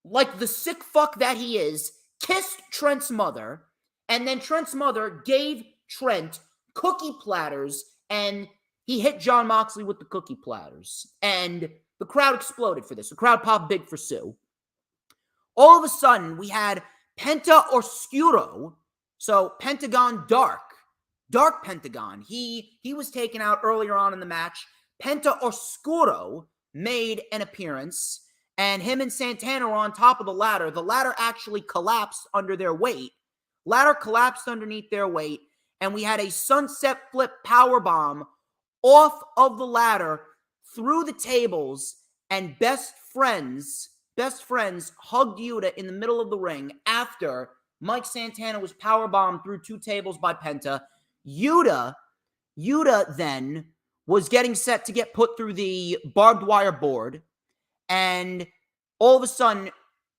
[SPEAKER 1] like the sick fuck that he is, kissed Trent's mother. And then Trent's mother gave Trent cookie platters, and he hit Jon Moxley with the cookie platters. And the crowd exploded for this. The crowd popped big for Sue. All of a sudden, we had Penta Oscuro, so Pentagon Dark Pentagon. He was taken out earlier on in the match. Penta Oscuro made an appearance, and him and Santana were on top of the ladder. The ladder actually collapsed under their weight. Ladder collapsed underneath their weight, and we had a sunset flip powerbomb off of the ladder through the tables, and best friends hugged Yuta in the middle of the ring after Mike Santana was powerbombed through 2 tables by Penta. Yuta then was getting set to get put through the barbed wire board, and all of a sudden,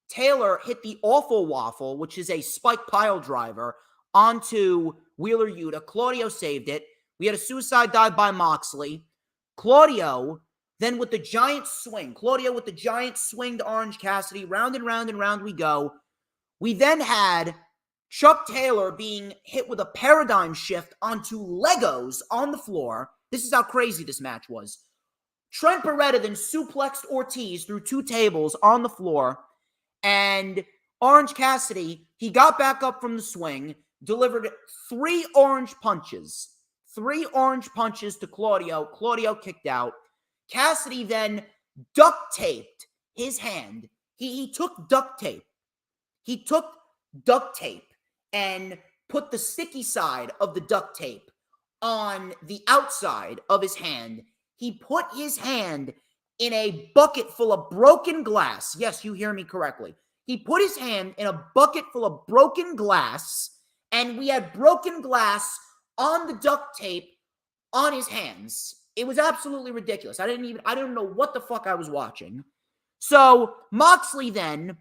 [SPEAKER 1] Taylor hit the Awful Waffle, which is a spike pile driver, onto Wheeler Yuta. Claudio saved it. We had a suicide dive by Moxley. Claudio then with the giant swing. To Orange Cassidy. Round and round and round we go. We then had Chuck Taylor being hit with a paradigm shift onto Legos on the floor. This is how crazy this match was. Trent Beretta then suplexed Ortiz through 2 tables on the floor. And Orange Cassidy, he got back up from the swing, delivered 3 orange punches. 3 orange punches to Claudio. Claudio kicked out. Cassidy then duct taped his hand. He took duct tape. He took duct tape and put the sticky side of the duct tape on the outside of his hand. he put his hand in a bucket full of broken glass. Yes, you hear me correctly. He put his hand in a bucket full of broken glass, and we had broken glass on the duct tape on his hands. It was absolutely ridiculous. I didn't know what the fuck I was watching. So Moxley then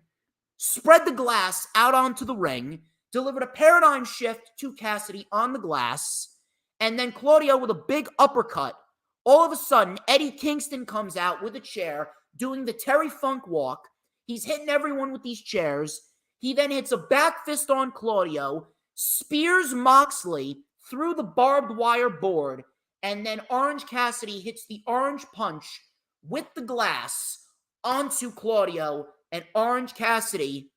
[SPEAKER 1] spread the glass out onto the ring, delivered a paradigm shift to Cassidy on the glass, and then Claudio with a big uppercut. All of a sudden, Eddie Kingston comes out with a chair, doing the Terry Funk walk. He's hitting everyone with these chairs. He then hits a back fist on Claudio, spears Moxley through the barbed wire board, and then Orange Cassidy hits the orange punch with the glass onto Claudio, and Orange Cassidy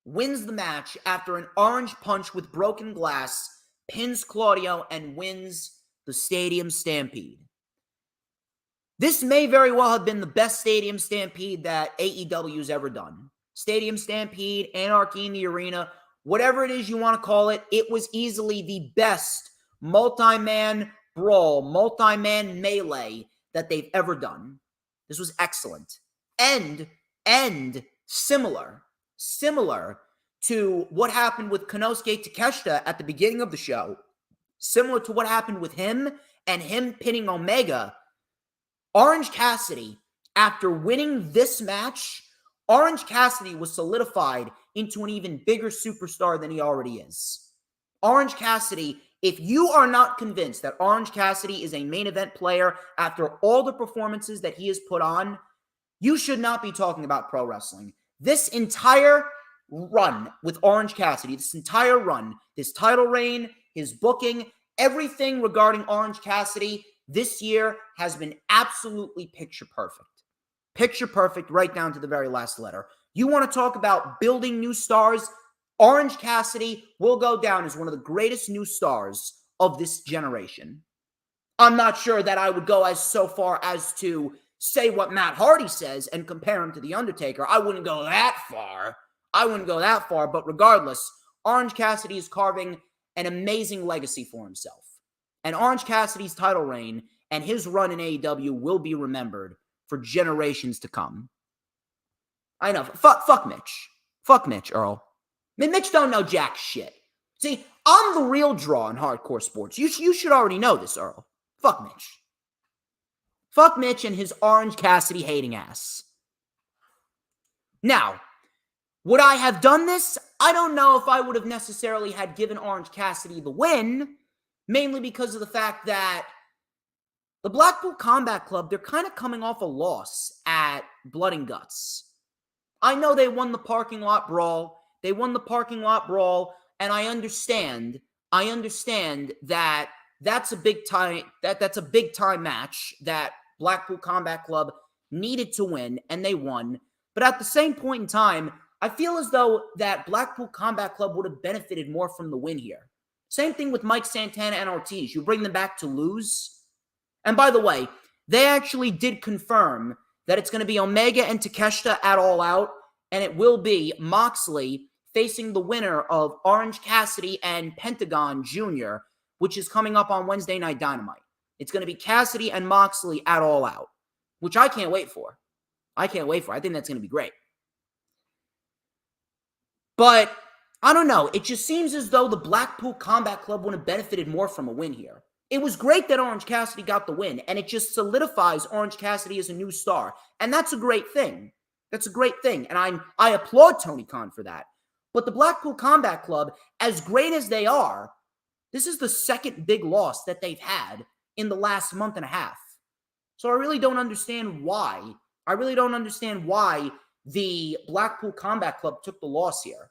[SPEAKER 1] wins the match after an orange punch with broken glass, pins Claudio, and wins the Stadium Stampede. This may very well have been the best Stadium Stampede that AEW's ever done. Stadium Stampede, Anarchy in the Arena, whatever it is you want to call it, it was easily the best multi-man brawl, multi-man melee that they've ever done. This was excellent. And similar to what happened with Konosuke Takeshita at the beginning of the show, similar to what happened with him and him pinning Omega, Orange Cassidy, after winning this match, Orange Cassidy was solidified into an even bigger superstar than he already is. Orange Cassidy, if you are not convinced that Orange Cassidy is a main event player after all the performances that he has put on, you should not be talking about pro wrestling. This entire run with Orange Cassidy, this entire run, his title reign, his booking, everything regarding Orange Cassidy this year has been absolutely picture perfect. Picture perfect right down to the very last letter. You want to talk about building new stars? Orange Cassidy will go down as one of the greatest new stars of this generation. I'm not sure that I would go so far as to say what Matt Hardy says and compare him to The Undertaker. I wouldn't go that far. But regardless, Orange Cassidy is carving an amazing legacy for himself. And Orange Cassidy's title reign and his run in AEW will be remembered for generations to come. I know. Fuck Mitch. Fuck Mitch, Earl. Mitch don't know jack shit. See, I'm the real draw in hardcore sports. You should already know this, Earl. Fuck Mitch. Fuck Mitch and his Orange Cassidy hating ass. Now, would I have done this? I don't know if I would have necessarily had given Orange Cassidy the win, mainly because of the fact that the Blackpool Combat Club, they're kind of coming off a loss at Blood and Guts. I know they won the parking lot brawl. And I understand that that's a big time match that Blackpool Combat Club needed to win, and they won. But at the same point in time, I feel as though that Blackpool Combat Club would have benefited more from the win here. Same thing with Mike Santana and Ortiz. You bring them back to lose. And by the way, they actually did confirm that it's going to be Omega and Takeshita at All Out, and it will be Moxley facing the winner of Orange Cassidy and Pentagon Jr., which is coming up on Wednesday Night Dynamite. It's going to be Cassidy and Moxley at All Out, which I can't wait for. I think that's going to be great. But I don't know. It just seems as though the Blackpool Combat Club would have benefited more from a win here. It was great that Orange Cassidy got the win, and it just solidifies Orange Cassidy as a new star. And that's a great thing. And I applaud Tony Khan for that. But the Blackpool Combat Club, as great as they are, this is the second big loss that they've had in the last month and a half. So I really don't understand why. The Blackpool Combat Club took the loss here.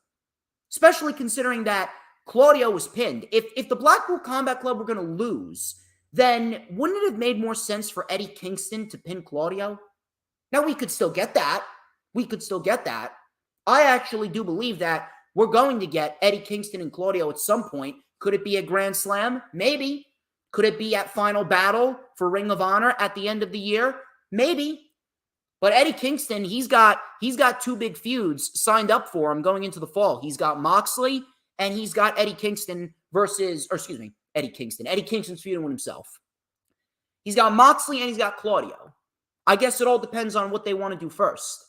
[SPEAKER 1] Especially considering that Claudio was pinned. If the Blackpool Combat Club were going to lose, then wouldn't it have made more sense for Eddie Kingston to pin Claudio? Now, we could still get that. I actually do believe that we're going to get Eddie Kingston and Claudio at some point. Could it be a Grand Slam? Maybe. Could it be at Final Battle for Ring of Honor at the end of the year? Maybe. But Eddie Kingston, he's got two big feuds signed up for him going into the fall. He's got Moxley and he's got Eddie Kingston Eddie Kingston's feuding with himself. He's got Moxley and he's got Claudio. I guess it all depends on what they want to do first.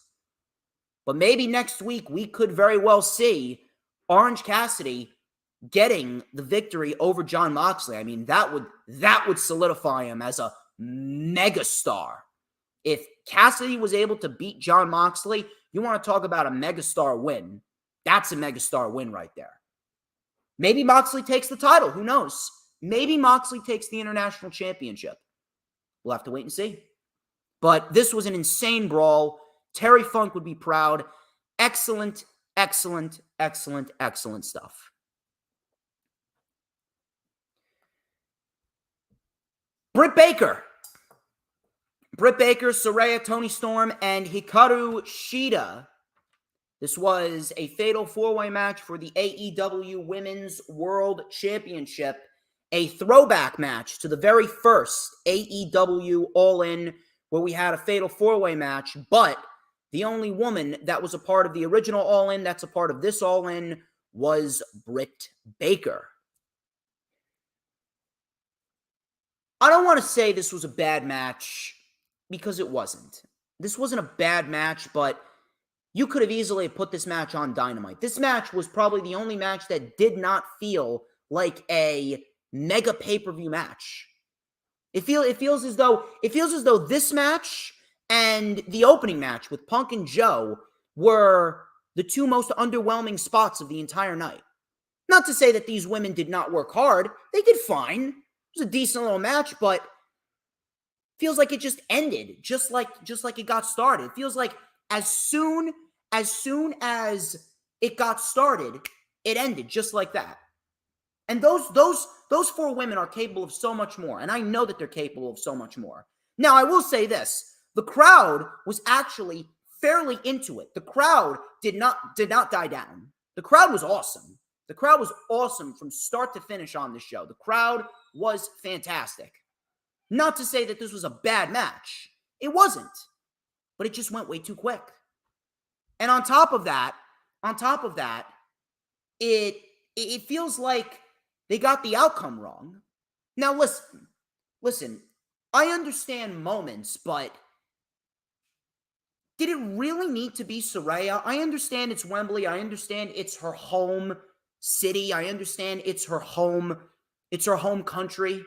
[SPEAKER 1] But maybe next week we could very well see Orange Cassidy getting the victory over Jon Moxley. I mean, that would solidify him as a megastar. If Cassidy was able to beat Jon Moxley, you want to talk about a megastar win. That's a megastar win right there. Maybe Moxley takes the title. Who knows? Maybe Moxley takes the International Championship. We'll have to wait and see. But this was an insane brawl. Terry Funk would be proud. Excellent, excellent, excellent, excellent stuff. Britt Baker, Saraya, Toni Storm, and Hikaru Shida. This was a fatal four-way match for the AEW Women's World Championship. A throwback match to the very first AEW All In, where we had a fatal four-way match, but the only woman that was a part of the original All In, that's a part of this All In, was Britt Baker. I don't want to say this was a bad match, because it wasn't. This wasn't a bad match, but you could have easily put this match on Dynamite. This match was probably the only match that did not feel like a mega pay-per-view match. It feels as though this match and the opening match with Punk and Joe were the two most underwhelming spots of the entire night. Not to say that these women did not work hard. They did fine. It was a decent little match, but feels like it just ended, just like it got started. It feels like as soon as it got started, it ended just like that. And those four women are capable of so much more, and I know that they're capable of so much more. Now, I will say this. The crowd was actually fairly into it. The crowd did not die down. The crowd was awesome. The crowd was awesome from start to finish on this show. The crowd was fantastic. Not to say that this was a bad match. It wasn't. But it just went way too quick. And on top of that, it feels like they got the outcome wrong. Now listen, I understand moments, but did it really need to be Saraya? I understand it's Wembley. I understand it's her home city. I understand it's her home country.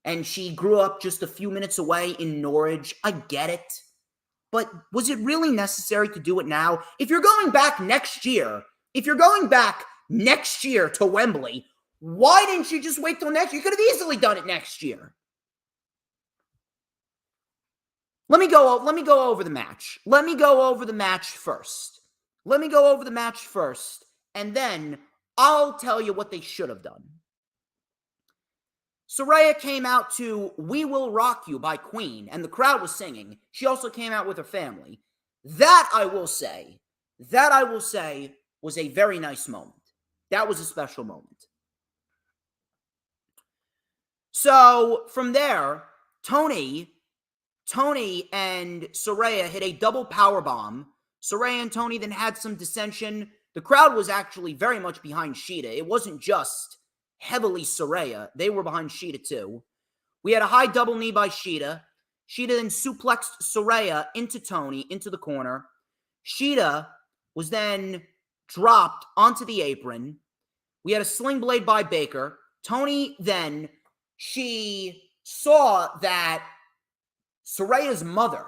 [SPEAKER 1] And she grew up just a few minutes away in Norwich. I get it. But was it really necessary to do it now? If you're going back next year to Wembley, why didn't you just wait till next year? You could have easily done it next year. Let me go over the match. Let me go over the match first. And then I'll tell you what they should have done. Saraya came out to We Will Rock You by Queen, and the crowd was singing. She also came out with her family. That I will say was a very nice moment. That was a special moment. So from there, Toni and Saraya hit a double powerbomb. Saraya and Toni then had some dissension. The crowd was actually very much behind Shida. It wasn't just heavily Saraya. They were behind Shida too. We had a high double knee by Shida. Shida then suplexed Saraya into Toni, into the corner. Shida was then dropped onto the apron. We had a sling blade by Baker. Toni then, she saw that Saraya's mother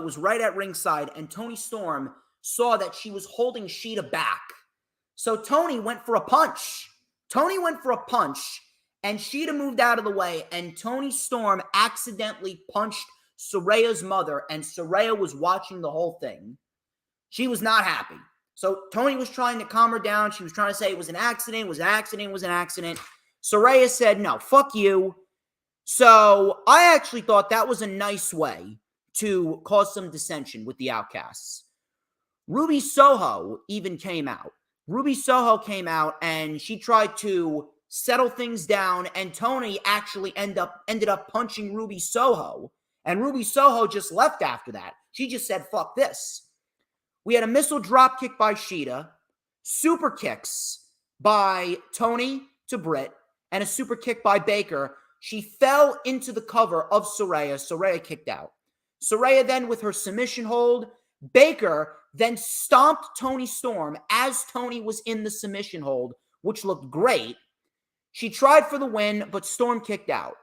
[SPEAKER 1] was right at ringside, and Toni Storm saw that she was holding Shida back. So Toni went for a punch. And Shida moved out of the way, and Toni Storm accidentally punched Saraya's mother, and Saraya was watching the whole thing. She was not happy. So Toni was trying to calm her down. She was trying to say it was an accident. Saraya said, no, fuck you. So I actually thought that was a nice way to cause some dissension with the Outcasts. Ruby Soho even came out. And she tried to settle things down, and Toni actually ended up punching Ruby Soho. And Ruby Soho just left after that. She just said, fuck this. We had a missile drop kick by Shida, super kicks by Toni to Britt, and a super kick by Baker. She fell into the cover of Saraya. Saraya kicked out. Saraya then, with her submission hold, Baker then stomped Toni Storm as Toni was in the submission hold, which looked great. She tried for the win, but Storm kicked out.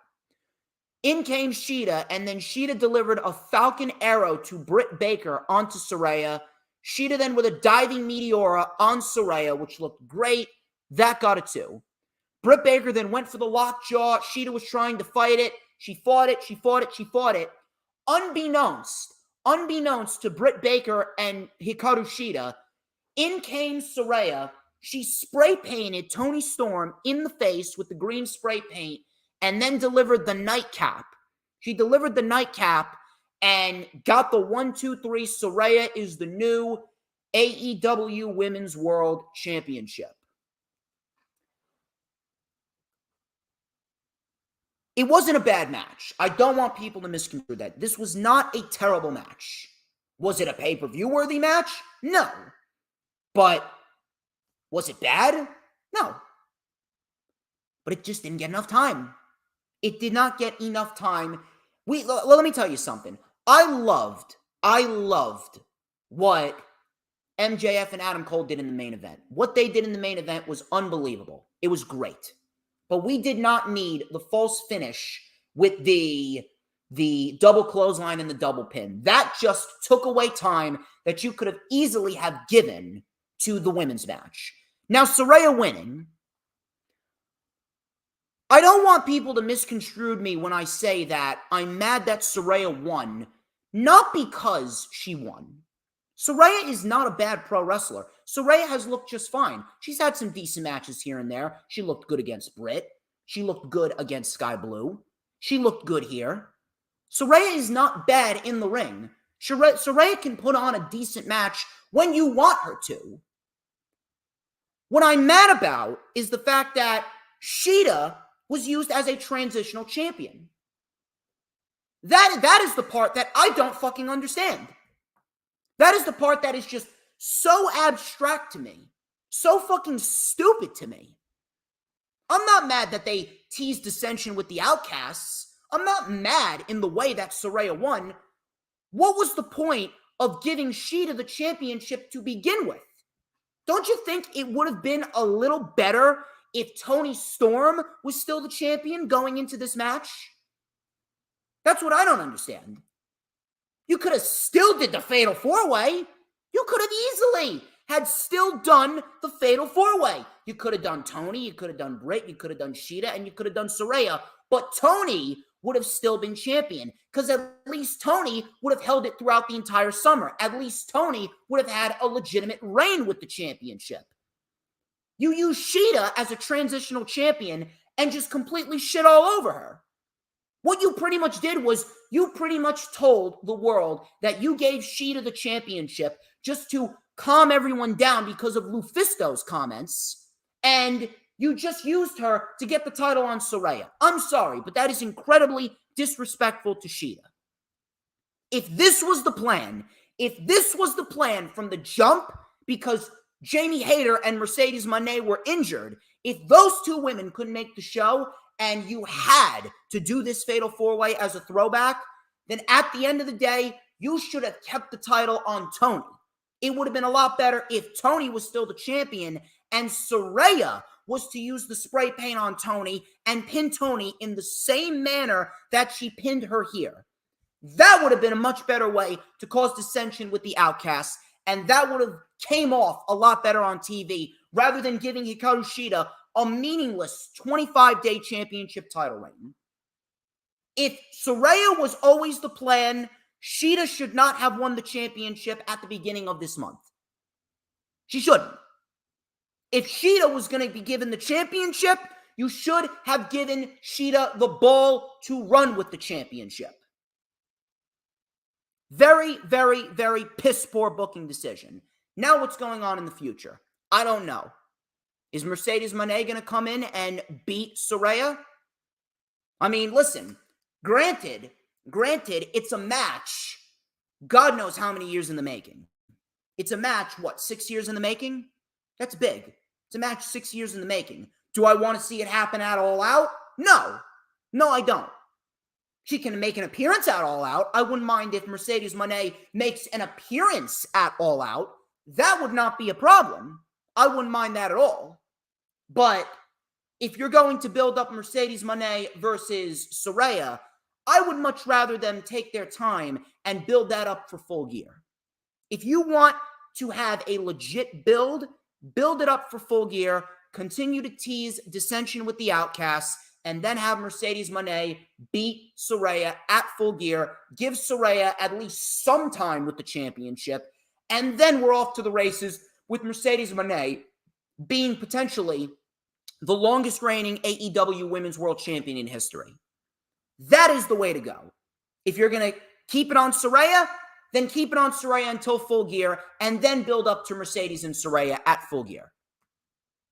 [SPEAKER 1] In came Shida, and then Shida delivered a Falcon Arrow to Britt Baker onto Saraya. Shida then with a diving Meteora on Saraya, which looked great. That got a 2. Britt Baker then went for the lockjaw. Shida was trying to fight it. She fought it. She fought it. She fought it. Unbeknownst to Britt Baker and Hikaru Shida, in came Saraya. She spray painted Toni Storm in the face with the green spray paint and then delivered the nightcap. She delivered the nightcap and got the 1-2-3. Saraya is the new AEW Women's World Championship. It wasn't a bad match. I don't want people to misconstrue that. This was not a terrible match. Was it a pay-per-view worthy match? No. But was it bad? No. But it just didn't get enough time. It did not get enough time. Let me tell you something. I loved what MJF and Adam Cole did in the main event. What they did in the main event was unbelievable. It was great. But we did not need the false finish with the double clothesline and the double pin. That just took away time that you could have easily have given to the women's match. Now, Saraya winning, I don't want people to misconstrue me when I say that I'm mad that Saraya won, not because she won. Saraya is not a bad pro wrestler. Saraya has looked just fine. She's had some decent matches here and there. She looked good against Britt. She looked good against Sky Blue. She looked good here. Saraya is not bad in the ring. Saraya can put on a decent match when you want her to. What I'm mad about is the fact that Shida was used as a transitional champion. That is the part that I don't fucking understand. That is the part that is just so abstract to me. So fucking stupid to me. I'm not mad that they teased dissension with the Outcasts. I'm not mad in the way that Saraya won. What was the point of giving Shida the championship to begin with? Don't you think it would have been a little better if Toni Storm was still the champion going into this match? That's what I don't understand. You could have still did the Fatal 4-Way. You could have easily had still done the Fatal 4-Way. You could have done Toni, you could have done Britt, you could have done Shida, and you could have done Saraya. But Toni would have still been champion because at least Toni would have held it throughout the entire summer. At least Toni would have had a legitimate reign with the championship. You use Shida as a transitional champion and just completely shit all over her. What you pretty much did was you pretty much told the world that you gave Shida the championship just to calm everyone down because of Lufisto's comments, and you just used her to get the title on Saraya. I'm sorry, but that is incredibly disrespectful to Shida. If this was the plan from the jump, because Jamie Hayter and Mercedes Monet were injured, if those two women couldn't make the show and you had to do this Fatal 4-Way as a throwback, then at the end of the day, you should have kept the title on Toni. It would have been a lot better if Toni was still the champion and Saraya was to use the spray paint on Toni and pin Toni in the same manner that she pinned her here. That would have been a much better way to cause dissension with the Outcasts, and that would have came off a lot better on TV rather than giving Hikaru Shida a meaningless 25-day championship title reign. If Saraya was always the plan, Shida should not have won the championship at the beginning of this month. She shouldn't. If Shida was going to be given the championship, you should have given Shida the ball to run with the championship. Very, very, very piss-poor booking decision. Now what's going on in the future? I don't know. Is Mercedes Moné going to come in and beat Saraya? I mean, listen, granted, it's a match. God knows how many years in the making. It's a match, 6 years in the making? That's big. It's a match 6 years in the making. Do I want to see it happen at All Out? No. No, I don't. She can make an appearance at All Out. I wouldn't mind if Mercedes Monet makes an appearance at All Out. That would not be a problem. I wouldn't mind that at all. But if you're going to build up Mercedes Monet versus Saraya, I would much rather them take their time and build that up for Full Gear. If you want to have a legit build it up for Full Gear, continue to tease dissension with the Outcasts, and then have Mercedes Monet beat Saraya at Full Gear, give Saraya at least some time with the championship, and then we're off to the races with Mercedes Monet being potentially the longest reigning AEW Women's World Champion in history. That is the way to go. If you're going to keep it on Saraya, then keep it on Saraya until Full Gear, and then build up to Mercedes and Saraya at Full Gear.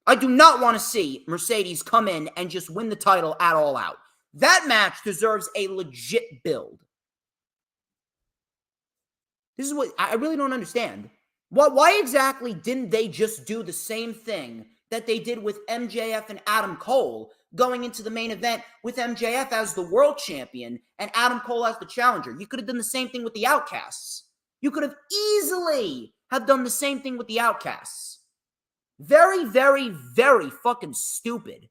[SPEAKER 1] I do not want to see Mercedes come in and just win the title at All Out. That match deserves a legit build. This is what I really don't understand. Why exactly didn't they just do the same thing that they did with MJF and Adam Cole, going into the main event with MJF as the world champion and Adam Cole as the challenger? You could have done the same thing with the Outcasts. You could have easily have done the same thing with the Outcasts. Very, very, very fucking stupid.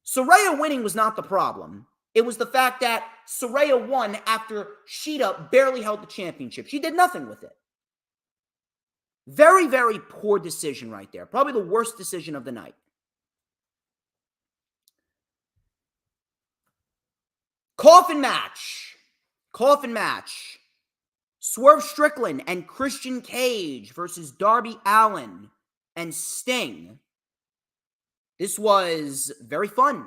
[SPEAKER 1] Saraya winning was not the problem. It was the fact that Saraya won after Shida barely held the championship. She did nothing with it. Very, very poor decision right there. Probably the worst decision of the night. Coffin match. Swerve Strickland and Christian Cage versus Darby Allin and Sting. This was very fun.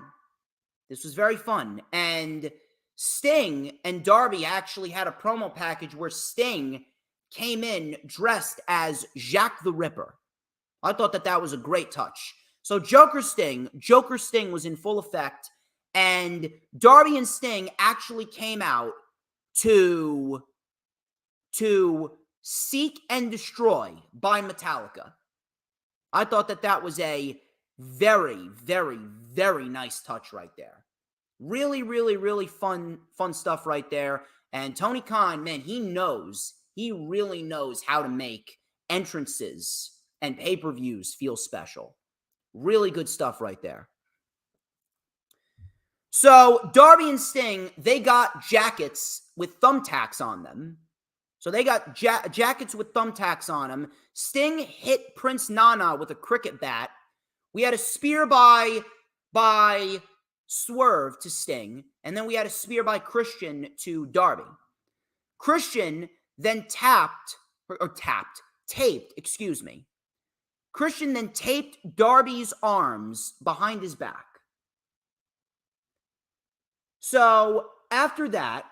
[SPEAKER 1] And Sting and Darby actually had a promo package where Sting came in dressed as Jack the Ripper. I thought that was a great touch. So Joker Sting was in full effect, and Darby and Sting actually came out to Seek and Destroy by Metallica. I thought that was a very, very, very nice touch right there. Really, really, really fun stuff right there. And Tony Khan, man, he really knows how to make entrances and pay-per-views feel special. Really good stuff right there. So Darby and Sting, they got jackets with thumbtacks on them. So they got jackets with thumbtacks on them. Sting hit Prince Nana with a cricket bat. We had a spear by Swerve to Sting. And then we had a spear by Christian to Darby. Christian then Christian then taped Darby's arms behind his back. So after that,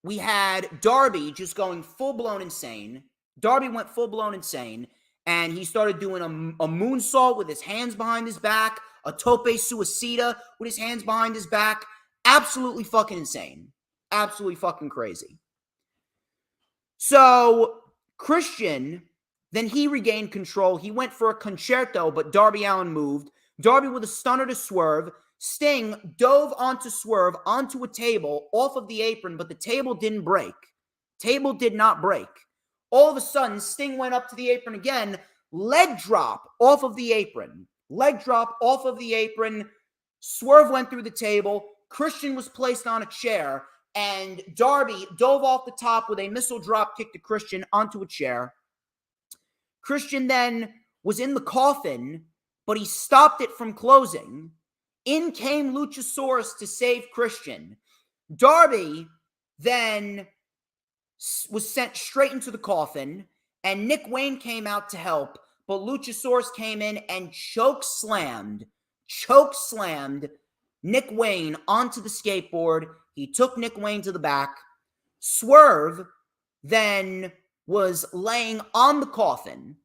[SPEAKER 1] we had Darby just going full-blown insane. Darby went full-blown insane, and he started doing a moonsault with his hands behind his back, a tope suicida with his hands behind his back. Absolutely fucking insane. Absolutely fucking crazy. So Christian, then he regained control. He went for a concerto, but Darby Allin moved. Darby with a stunner to Swerve. Sting dove onto Swerve, onto a table, off of the apron, but the table didn't break. Table did not break. All of a sudden, Sting went up to the apron again. Leg drop off of the apron. Swerve went through the table. Christian was placed on a chair, and Darby dove off the top with a missile drop kick to Christian onto a chair. Christian then was in the coffin, but he stopped it from closing. In came Luchasaurus to save Christian. Darby then was sent straight into the coffin, and Nick Wayne came out to help, but Luchasaurus came in and choke slammed Nick Wayne onto the skateboard. He took Nick Wayne to the back. Swerve then was laying on the coffin.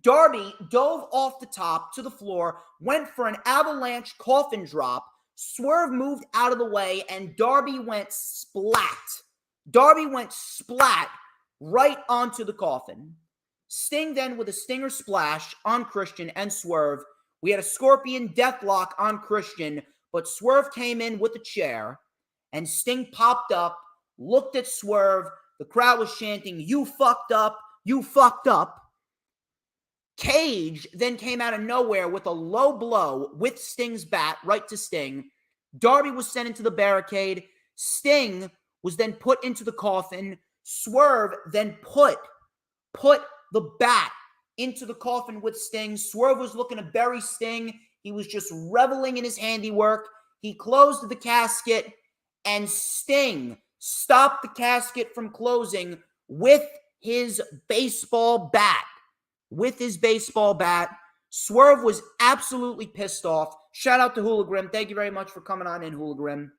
[SPEAKER 1] Darby dove off the top to the floor, went for an avalanche coffin drop. Swerve moved out of the way, and Darby went splat right onto the coffin. Sting then with a stinger splash on Christian and Swerve We had a Scorpion Deathlock on Christian, but Swerve came in with a chair, and Sting popped up, looked at Swerve. The crowd was chanting, "You fucked up, you fucked up." Cage then came out of nowhere with a low blow with Sting's bat right to Sting. Darby was sent into the barricade. Sting was then put into the coffin. Swerve then put the bat into the coffin with Sting. Swerve was looking to bury Sting. He was just reveling in his handiwork. He closed the casket, and Sting stopped the casket from closing with his baseball bat. Swerve was absolutely pissed off. Shout out to Hooligram. Thank you very much for coming on in, Hooligram.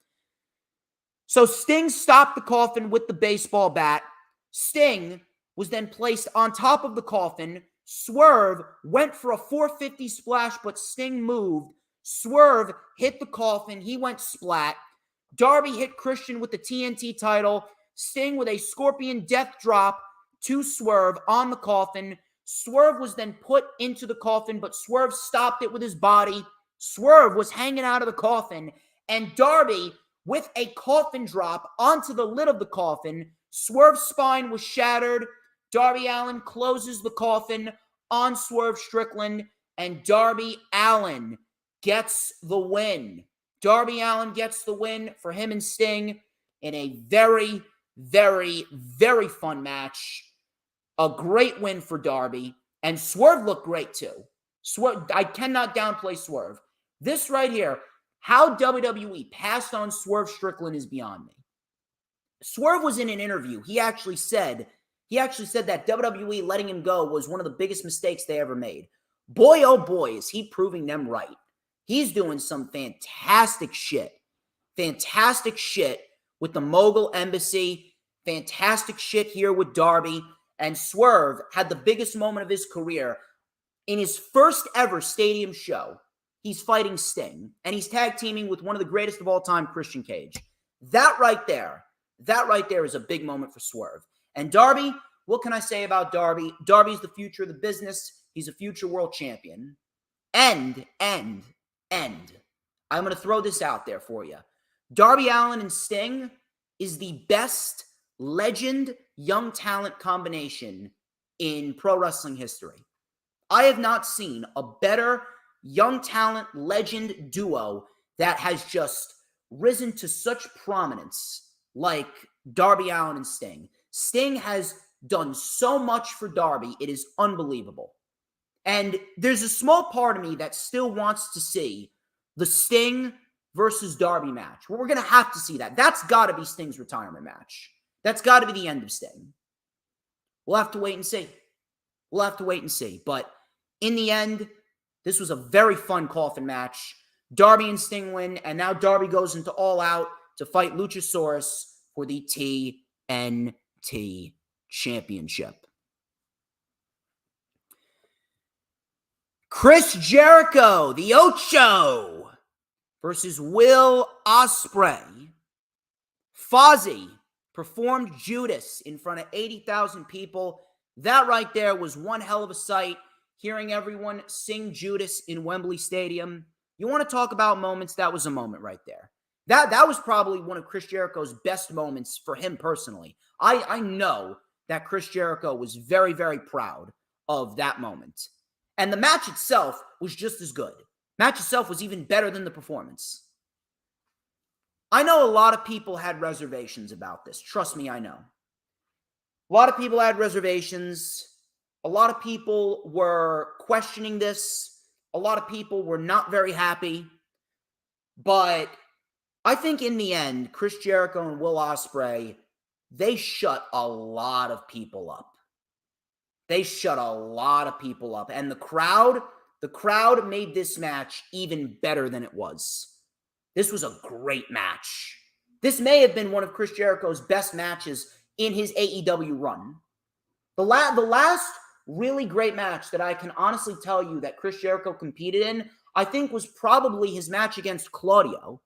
[SPEAKER 1] So Sting stopped the coffin with the baseball bat. Sting was then placed on top of the coffin. Swerve went for a 450 splash, but Sting moved. Swerve hit the coffin. He went splat. Darby hit Christian with the TNT title. Sting with a Scorpion Death Drop to Swerve on the coffin. Swerve was then put into the coffin, but Swerve stopped it with his body. Swerve was hanging out of the coffin, and Darby with a coffin drop onto the lid of the coffin. Swerve's spine was shattered. Darby Allin closes the coffin on Swerve Strickland, and Darby Allin gets the win. Darby Allin gets the win for him and Sting in a very, very, very fun match. A great win for Darby, and Swerve looked great too. Swerve, I cannot downplay Swerve. This right here, how WWE passed on Swerve Strickland is beyond me. Swerve was in an interview. He actually said that WWE letting him go was one of the biggest mistakes they ever made. Boy, oh boy, is he proving them right. He's doing some fantastic shit. Fantastic shit with the Mogul Embassy. Fantastic shit here with Darby. And Swerve had the biggest moment of his career. In his first ever stadium show, he's fighting Sting. And he's tag teaming with one of the greatest of all time, Christian Cage. That right there is a big moment for Swerve. And Darby, what can I say about Darby? Darby's the future of the business. He's a future world champion. And I'm going to throw this out there for you. Darby Allin and Sting is the best legend young talent combination in pro wrestling history. I have not seen a better young talent legend duo that has just risen to such prominence like Darby Allin and Sting. Sting has done so much for Darby, it is unbelievable. And there's a small part of me that still wants to see the Sting versus Darby match. Well, we're going to have to see that. That's got to be Sting's retirement match. That's got to be the end of Sting. We'll have to wait and see. But in the end, this was a very fun coffin match. Darby and Sting win, and now Darby goes into All Out to fight Luchasaurus for the TNT Championship. Chris Jericho, the Ocho, versus Will Ospreay. Fozzy performed Judas in front of 80,000 people. That right there was one hell of a sight, hearing everyone sing Judas in Wembley Stadium. You want to talk about moments? That was a moment right there. That was probably one of Chris Jericho's best moments for him personally. I know that Chris Jericho was very, very proud of that moment. And the match itself was just as good. Match itself was even better than the performance. I know a lot of people had reservations about this. Trust me, I know. A lot of people had reservations. A lot of people were questioning this. A lot of people were not very happy. But I think in the end, Chris Jericho and Will Ospreay, they shut a lot of people up. And the crowd made this match even better than it was. This was a great match. This may have been one of Chris Jericho's best matches in his AEW run. The last really great match that I can honestly tell you that Chris Jericho competed in, I think was probably his match against Claudio.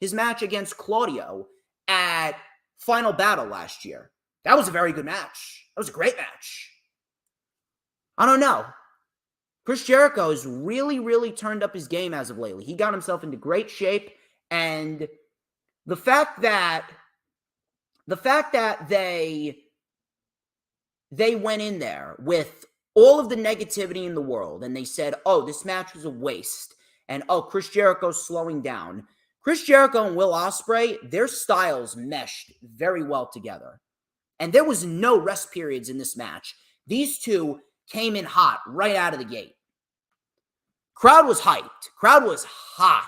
[SPEAKER 1] His match against Claudio at Final Battle last year. That was a very good match. That was a great match. I don't know. Chris Jericho has really, really turned up his game as of lately. He got himself into great shape, and the fact that they went in there with all of the negativity in the world, and they said, oh, this match was a waste, and oh, Chris Jericho's slowing down. Chris Jericho and Will Ospreay, their styles meshed very well together. And there was no rest periods in this match. These two came in hot right out of the gate. Crowd was hyped. Crowd was hot.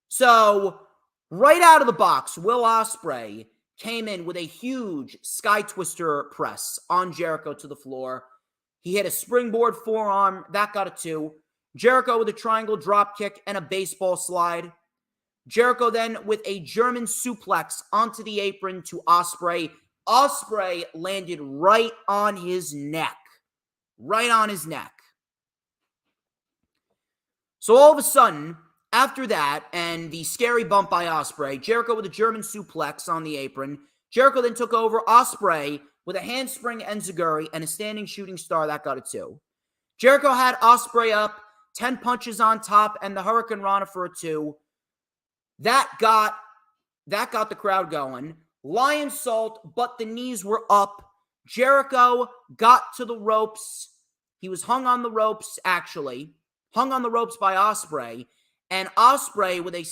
[SPEAKER 1] So, right out of the box, Will Ospreay came in with a huge Sky Twister press on Jericho to the floor. He hit a springboard forearm. That got a 2. Jericho with a triangle drop kick and a baseball slide. Jericho then with a German suplex onto the apron to Ospreay. Ospreay landed right on his neck. Right on his neck. So all of a sudden, after that, and the scary bump by Ospreay, Jericho with a German suplex on the apron. Jericho then took over Ospreay with a handspring enziguri and a standing shooting star. That got a 2. Jericho had Ospreay up, 10 punches on top, and the Hurricane Rana for a 2. That got the crowd going. Lion Salt, but the knees were up. Jericho got to the ropes. He was hung on the ropes, actually. Hung on the ropes by Ospreay. And Ospreay with a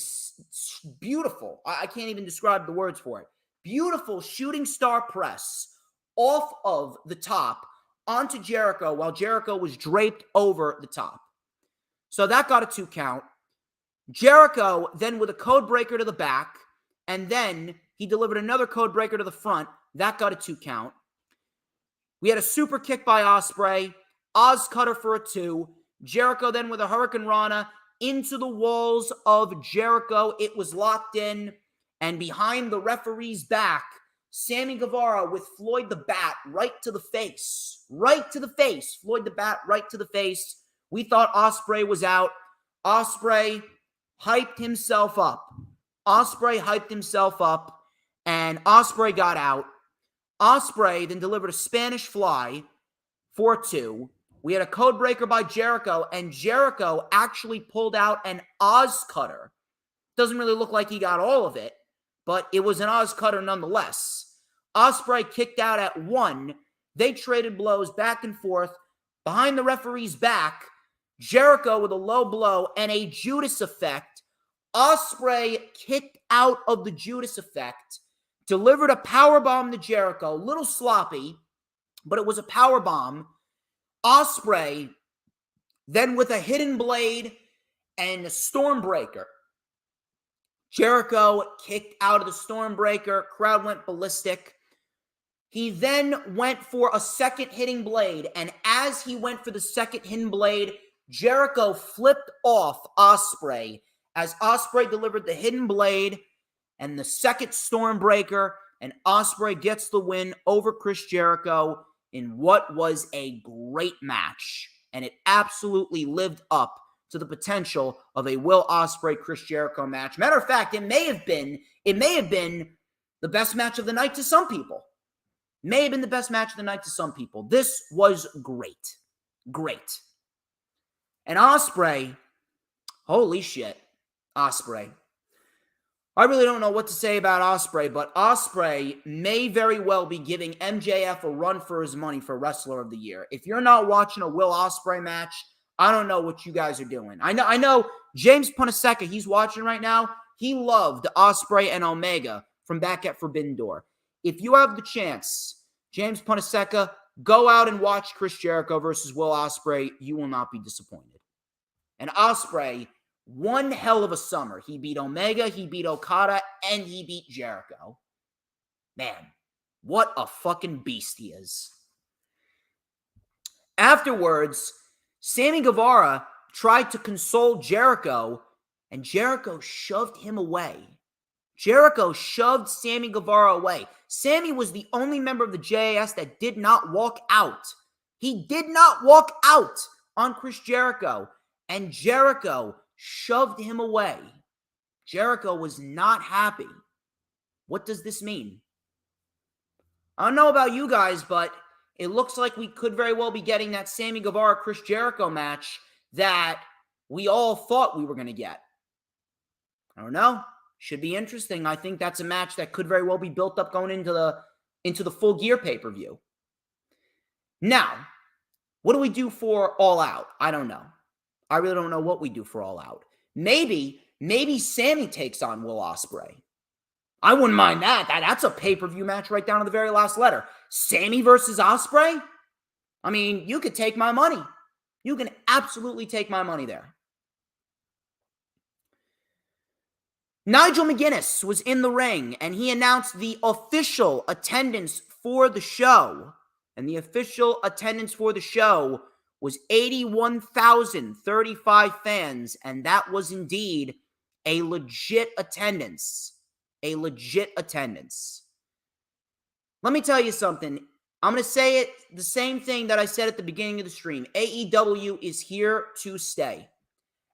[SPEAKER 1] beautiful, I can't even describe the words for it, beautiful shooting star press off of the top onto Jericho while Jericho was draped over the top. So that got a 2 count. Jericho then with a code breaker to the back, and then he delivered another code breaker to the front. That got a 2 count. We had a super kick by Ospreay, Oz cutter for a 2. Jericho then with a Hurricane Rana into the walls of Jericho. It was locked in, and behind the referee's back, Sammy Guevara with Floyd the Bat right to the face. Right to the face. Floyd the Bat right to the face. We thought Ospreay was out. Ospreay hyped himself up. And Ospreay got out. Ospreay then delivered a Spanish Fly for 2. We had a code breaker by Jericho, and Jericho actually pulled out an Oz cutter. Doesn't really look like he got all of it, but it was an Oz cutter nonetheless. Ospreay kicked out at 1. They traded blows back and forth. Behind the referee's back, Jericho with a low blow and a Judas effect. Ospreay kicked out of the Judas effect, delivered a powerbomb to Jericho. A little sloppy, but it was a powerbomb. Ospreay then with a hidden blade and a Stormbreaker. Jericho kicked out of the Stormbreaker. Crowd went ballistic. He then went for a second hitting blade, and as he went for the second hidden blade, Jericho flipped off Ospreay as Ospreay delivered the hidden blade and the second Stormbreaker, and Ospreay gets the win over Chris Jericho in what was a great match, and it absolutely lived up to the potential of a Will Ospreay Chris Jericho match. Matter of fact, it may have been the best match of the night to some people. May have been the best match of the night to some people. This was great. Great. And Ospreay, holy shit, Ospreay. I really don't know what to say about Ospreay, but Ospreay may very well be giving MJF a run for his money for Wrestler of the Year. If you're not watching a Will Ospreay match, I don't know what you guys are doing. I know James Punaseca, he's watching right now. He loved Ospreay and Omega from back at Forbidden Door. If you have the chance, James Punaseca, go out and watch Chris Jericho versus Will Ospreay. You will not be disappointed. And Ospreay, one hell of a summer. He beat Omega, he beat Okada, and he beat Jericho. Man, what a fucking beast he is. Afterwards, Sammy Guevara tried to console Jericho, and Jericho shoved him away. Jericho shoved Sammy Guevara away. Sammy was the only member of the JAS that did not walk out. He did not walk out on Chris Jericho, and Jericho shoved him away. Jericho was not happy. What does this mean? I don't know about you guys, but it looks like we could very well be getting that Sammy Guevara-Chris Jericho match that we all thought we were going to get. I don't know. Should be interesting. I think that's a match that could very well be built up going into the Full Gear pay-per-view. Now, what do we do for All Out? I don't know. I really don't know what we do for All Out. Maybe Sammy takes on Will Ospreay. I wouldn't mind that. That's a pay-per-view match right down to the very last letter. Sammy versus Ospreay? I mean, you could take my money. You can absolutely take my money there. Nigel McGuinness was in the ring, and he announced the official attendance for the show. And the official attendance for the show was 81,035 fans, and that was indeed a legit attendance. A legit attendance. Let me tell you something. I'm going to say it the same thing that I said at the beginning of the stream. AEW is here to stay.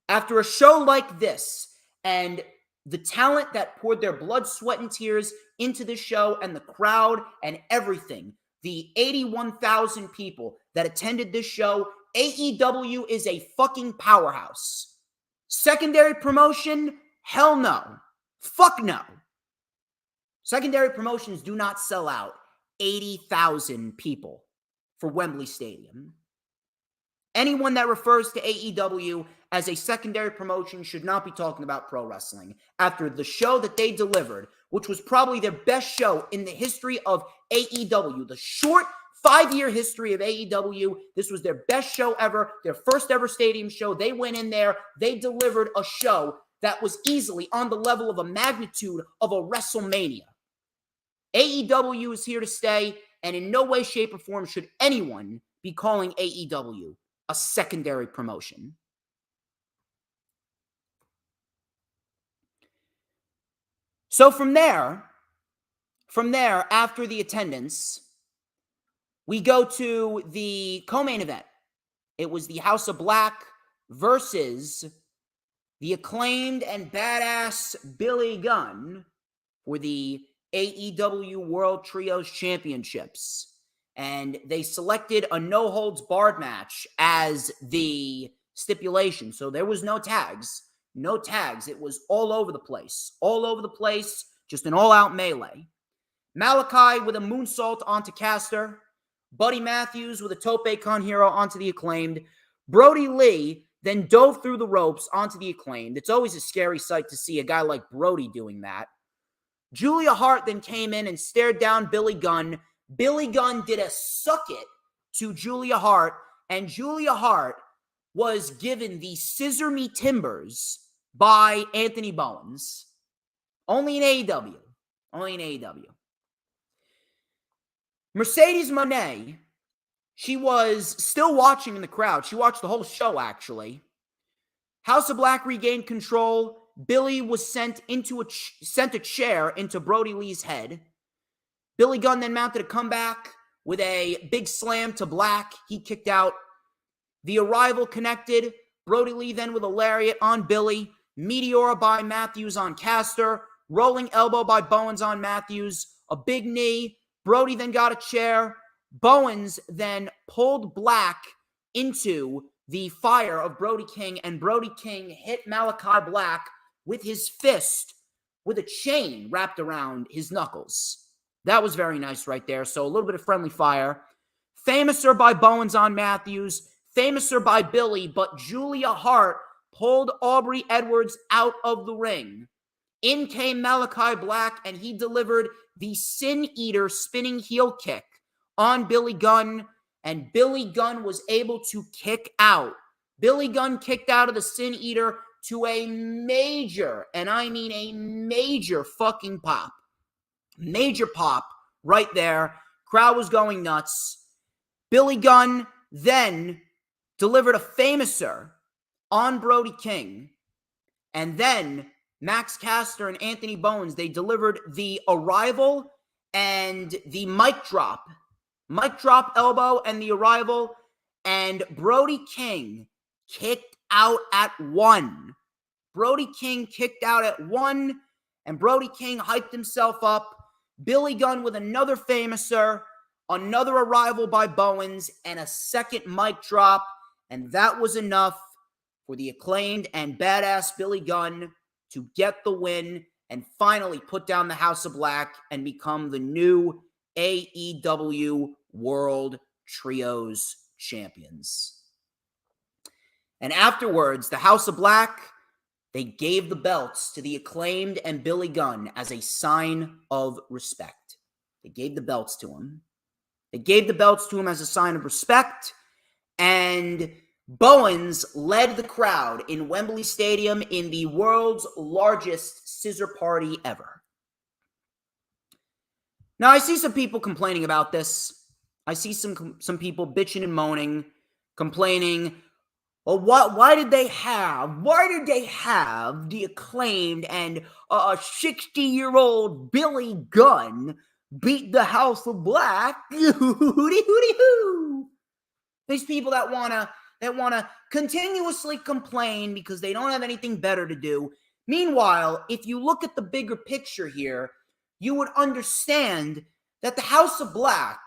[SPEAKER 1] After a show like this, and the talent that poured their blood, sweat, and tears into this show, and the crowd and everything, the 81,000 people that attended this show, AEW is a fucking powerhouse. Secondary promotion? Hell no. Fuck no. Secondary promotions do not sell out 80,000 people for Wembley Stadium. Anyone that refers to AEW as a secondary promotion should not be talking about pro wrestling. After the show that they delivered, which was probably their best show in the history of AEW, the short 5-year history of AEW, this was their best show ever, their first ever stadium show. They went in there, they delivered a show that was easily on the level of a magnitude of a WrestleMania. AEW is here to stay, and in no way, shape, or form should anyone be calling AEW a secondary promotion. So from there, after the attendance, we go to the co-main event. It was the House of Black versus the Acclaimed and badass Billy Gunn for the AEW World Trios Championships. And they selected a no-holds-barred match as the stipulation. So there was no tags. No tags. It was all over the place. All over the place. Just an all-out melee. Malachi with a moonsault onto Caster. Buddy Matthews with a tope con hero onto the Acclaimed. Brody Lee then dove through the ropes onto the Acclaimed. It's always a scary sight to see a guy like Brody doing that. Julia Hart then came in and stared down Billy Gunn. Billy Gunn did a suck it to Julia Hart, and Julia Hart was given the scissor me timbers by Anthony Bowens. Only in AEW. Only in AEW. Mercedes Monet, she was still watching in the crowd. She watched the whole show, actually. House of Black regained control. Billy was sent a chair into Brody Lee's head. Billy Gunn then mounted a comeback with a big slam to Black. He kicked out. The Arrival connected. Brody Lee then with a lariat on Billy. Meteora by Matthews on Caster. Rolling elbow by Bowens on Matthews. A big knee. Brody then got a chair. Bowens then pulled Black into the fire of Brody King, and Brody King hit Malachi Black with his fist with a chain wrapped around his knuckles. That was very nice right there. So a little bit of friendly fire. Famouser by Bowens on Matthews. Famouser by Billy, but Julia Hart pulled Aubrey Edwards out of the ring. In came Malachi Black, and he delivered the Sin Eater spinning heel kick on Billy Gunn, and Billy Gunn was able to kick out. Billy Gunn kicked out of the Sin Eater to a major, and I mean a major fucking pop. Major pop right there. Crowd was going nuts. Billy Gunn then delivered a Famouser on Brody King, and then Max Caster and Anthony Bowens, they delivered the Arrival and the mic drop. Mic drop elbow and the Arrival, and Brody King kicked out at 1. Brody King kicked out at 1, and Brody King hyped himself up. Billy Gunn with another Famouser another arrival by Bowens, and a second mic drop, and that was enough for the Acclaimed and badass Billy Gunn to get the win and finally put down the House of Black and become the new AEW World Trios champions. And afterwards, the House of Black, they gave the belts to the Acclaimed and Billy Gunn as a sign of respect. They gave the belts to him. They gave the belts to him as a sign of respect, and Bowens led the crowd in Wembley Stadium in the world's largest scissor party ever. Now, I see some people complaining about this. I see some people bitching and moaning, complaining, well, why did they have the Acclaimed and a 60-year-old Billy Gunn beat the House of Black? Hooty-hooty-hoo. There's people that wanna continuously complain because they don't have anything better to do. Meanwhile, if you look at the bigger picture here, you would understand that the House of Black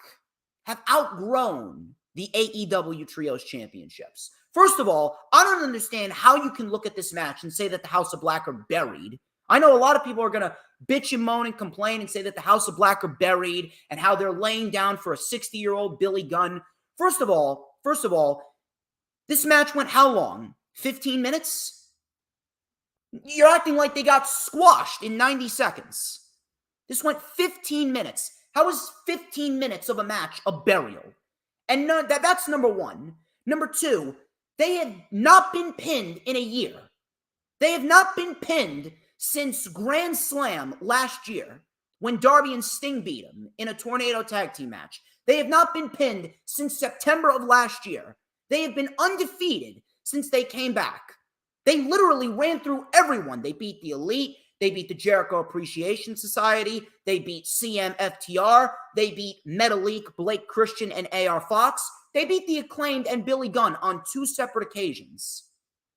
[SPEAKER 1] have outgrown the AEW Trios Championships. First of all, I don't understand how you can look at this match and say that the House of Black are buried. I know a lot of people are going to bitch and moan and complain and say that the House of Black are buried and how they're laying down for a 60-year-old Billy Gunn. First of all, this match went how long? 15 minutes? You're acting like they got squashed in 90 seconds. This went 15 minutes. How is 15 minutes of a match a burial? And that's number one. Number two, they have not been pinned in a year. They have not been pinned since Grand Slam last year when Darby and Sting beat them in a tornado tag team match. They have not been pinned since September of last year. They have been undefeated since they came back. They literally ran through everyone. They beat the Elite. They beat the Jericho Appreciation Society. They beat CMFTR. They beat Metalik, Blake Christian, and AR Fox. They beat the Acclaimed and Billy Gunn on 2 separate occasions.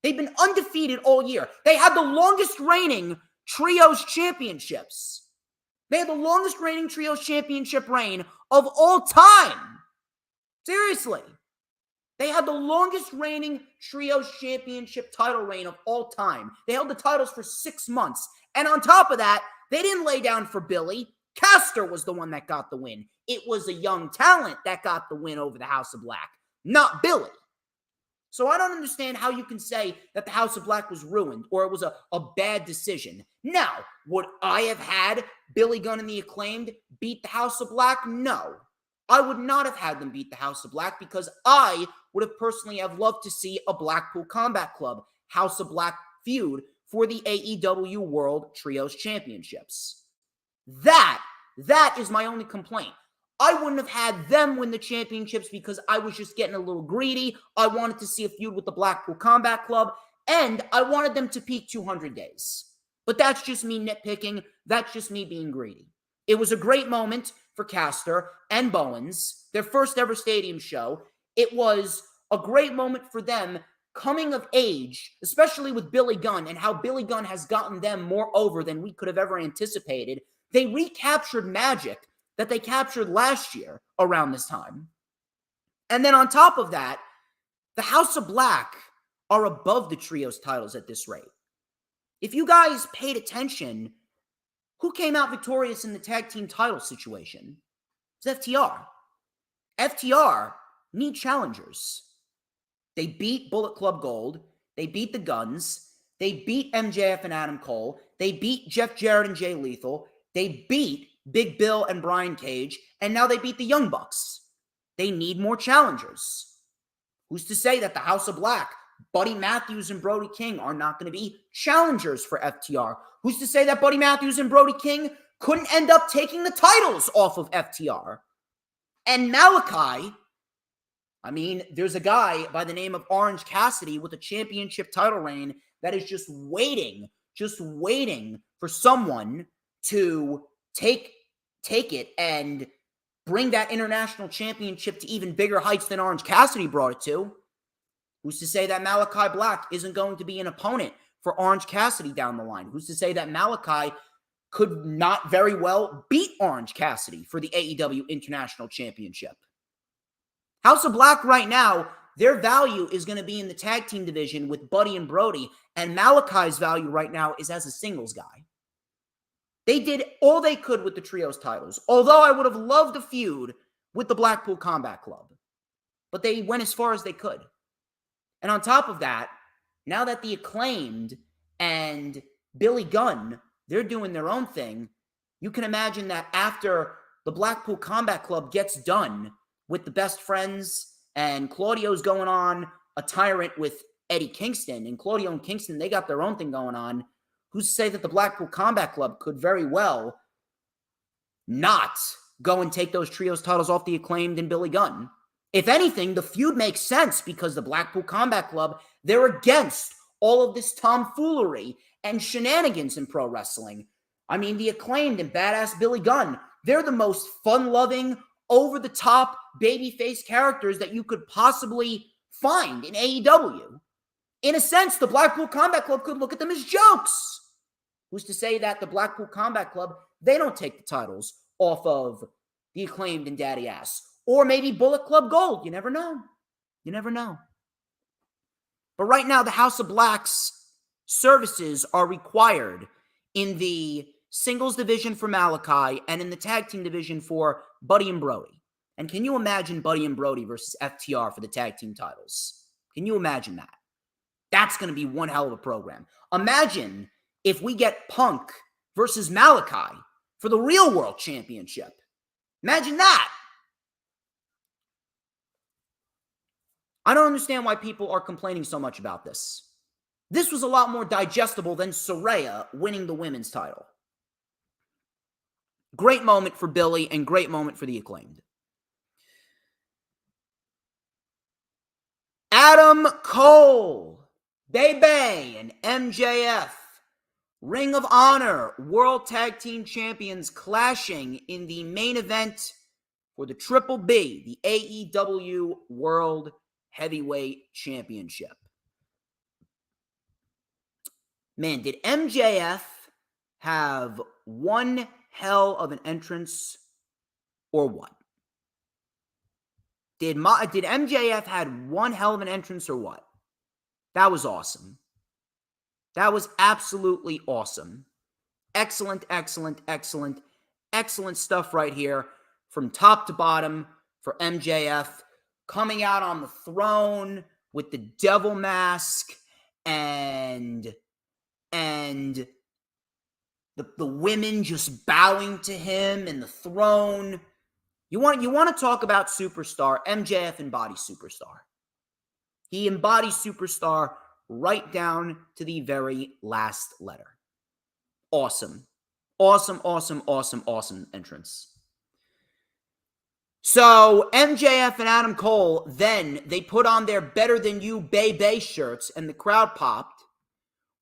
[SPEAKER 1] They've been undefeated all year. They had the longest reigning Trios Championships. They had the longest reigning Trios Championship reign of all time. Seriously. They had the longest reigning Trios Championship title reign of all time. They held the titles for 6 months. And on top of that, they didn't lay down for Billy. Caster was the one that got the win. It was a young talent that got the win over the House of Black, not Billy. So I don't understand how you can say that the House of Black was ruined or it was a bad decision. Now, would I have had Billy Gunn and the Acclaimed beat the House of Black? No. I would not have had them beat the House of Black because I would have personally have loved to see a Blackpool Combat Club House of Black feud for the AEW World Trios Championships. That is my only complaint. I wouldn't have had them win the championships because I was just getting a little greedy. I wanted to see a feud with the Blackpool Combat Club, and I wanted them to peak 200 days. But that's just me nitpicking. That's just me being greedy. It was a great moment for Caster and Bowens, their first ever stadium show. It was a great moment for them coming of age, especially with Billy Gunn and how Billy Gunn has gotten them more over than we could have ever anticipated. They recaptured magic that they captured last year around this time. And then on top of that, the House of Black are above the Trios titles at this rate. If you guys paid attention, who came out victorious in the tag team title situation? It's FTR. FTR need challengers. They beat Bullet Club Gold. They beat the Guns. They beat MJF and Adam Cole. They beat Jeff Jarrett and Jay Lethal. They beat Big Bill and Brian Cage. And now they beat the Young Bucks. They need more challengers. Who's to say that the House of Black, Buddy Matthews and Brody King are not going to be challengers for FTR? Who's to say that Buddy Matthews and Brody King couldn't end up taking the titles off of FTR? And Malachi, I mean, there's a guy by the name of Orange Cassidy with a championship title reign that is just waiting for someone to take it and bring that international championship to even bigger heights than Orange Cassidy brought it to. Who's to say that Malachi Black isn't going to be an opponent for Orange Cassidy down the line? Who's to say that Malachi could not very well beat Orange Cassidy for the AEW International Championship. House of Black right now, their value is going to be in the tag team division with Buddy and Brody, and Malachi's value right now is as a singles guy. They did all they could with the trios titles, although I would have loved a feud with the Blackpool Combat Club. But they went as far as they could. And on top of that, now that the Acclaimed and Billy Gunn, they're doing their own thing, you can imagine that after the Blackpool Combat Club gets done with the Best Friends and Claudio's going on a tyrant with Eddie Kingston, and Claudio and Kingston, they got their own thing going on. Who's to say that the Blackpool Combat Club could very well not go and take those trios titles off the Acclaimed and Billy Gunn? If anything, the feud makes sense because the Blackpool Combat Club, they're against all of this tomfoolery and shenanigans in pro wrestling. I mean, the Acclaimed and badass Billy Gunn, they're the most fun-loving, over-the-top babyface characters that you could possibly find in AEW. In a sense, the Blackpool Combat Club could look at them as jokes. Who's to say that the Blackpool Combat Club, they don't take the titles off of the Acclaimed and Daddy Ass? Or maybe Bullet Club Gold. You never know. You never know. But right now, the House of Black's services are required in the singles division for Malachi and in the tag team division for Buddy and Brody. And can you imagine Buddy and Brody versus FTR for the tag team titles? Can you imagine that? That's going to be one hell of a program. Imagine if we get Punk versus Malachi for the Real World Championship. Imagine that. I don't understand why people are complaining so much about this. This was a lot more digestible than Saraya winning the women's title. Great moment for Billy and great moment for the Acclaimed. Adam Cole, Bebe, and MJF. Ring of Honor World Tag Team Champions clashing in the main event for the Triple B, the AEW World Heavyweight Championship. Man, did MJF have one hell of an entrance or what? Did MJF had one hell of an entrance or what? That was awesome. That was absolutely awesome. Excellent, excellent, excellent, excellent stuff right here from top to bottom for MJF. Coming out on the throne with the devil mask and the women just bowing to him and the throne. You want to talk about superstar? MJF embodies superstar. He embodies superstar right down to the very last letter. Awesome. Awesome, awesome, awesome, awesome entrance. So MJF and Adam Cole, then they put on their Better Than You Bebe shirts and the crowd popped.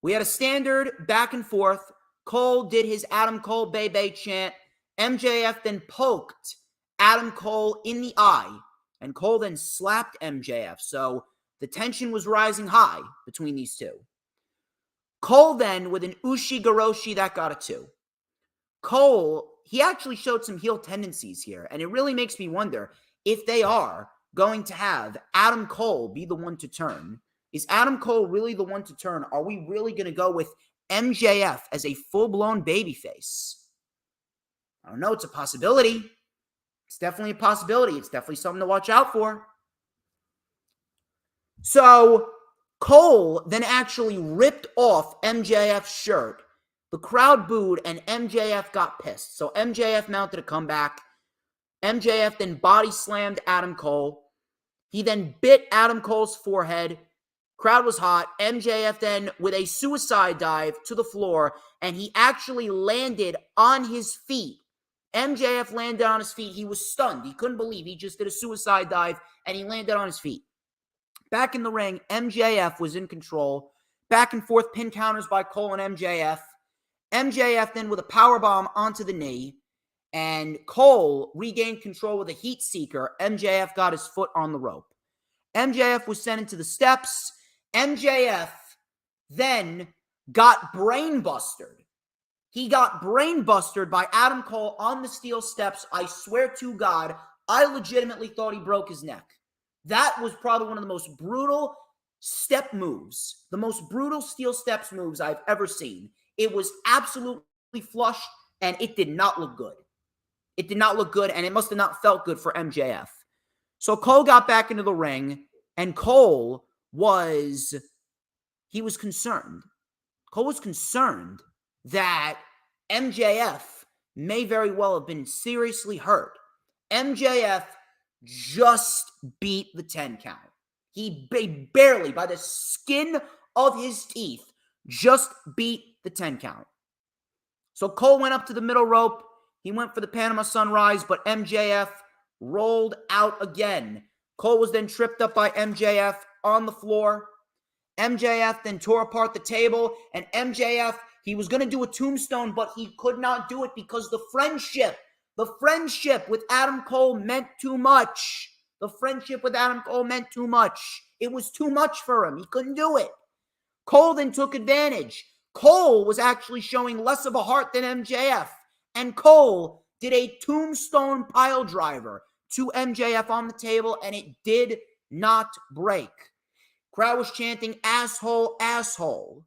[SPEAKER 1] We had a standard back and forth. Cole did his Adam Cole Bebe chant. MJF then poked Adam Cole in the eye, and Cole then slapped MJF. So the tension was rising high between these two. Cole then, with an Ushi-Goroshi, that got a 2. Cole, he actually showed some heel tendencies here, and it really makes me wonder if they are going to have Adam Cole be the one to turn. Is Adam Cole really the one to turn? Are we really going to go with MJF as a full-blown babyface? I don't know. It's a possibility. It's definitely a possibility. It's definitely something to watch out for. So Cole then actually ripped off MJF's shirt. The crowd booed and MJF got pissed. So MJF mounted a comeback. MJF then body slammed Adam Cole. He then bit Adam Cole's forehead. Crowd was hot. MJF then with a suicide dive to the floor, and he actually landed on his feet. MJF landed on his feet. He was stunned. He couldn't believe he just did a suicide dive, and he landed on his feet. Back in the ring, MJF was in control. Back and forth pin counters by Cole and MJF. MJF then with a powerbomb onto the knee. And Cole regained control with a heat seeker. MJF got his foot on the rope. MJF was sent into the steps. MJF then got brainbustered. He got brainbustered by Adam Cole on the steel steps. I swear to God, I legitimately thought he broke his neck. That was probably one of the most brutal step moves, the most brutal steel steps moves I've ever seen. It was absolutely flush, and it did not look good. It did not look good, and it must have not felt good for MJF. So Cole got back into the ring, and Cole was concerned. Cole was concerned that MJF may very well have been seriously hurt. MJF just beat the 10 count. He barely, by the skin of his teeth, just beat the 10 count. So Cole went up to the middle rope. He went for the Panama Sunrise, but MJF rolled out again. Cole was then tripped up by MJF on the floor. MJF then tore apart the table, and MJF, he was going to do a tombstone, but he could not do it because the friendship with Adam Cole meant too much. The friendship with Adam Cole meant too much. It was too much for him. He couldn't do it. Cole then took advantage. Cole was actually showing less of a heart than MJF, and Cole did a tombstone pile driver to MJF on the table, and it did not break. Crowd was chanting, "Asshole, asshole."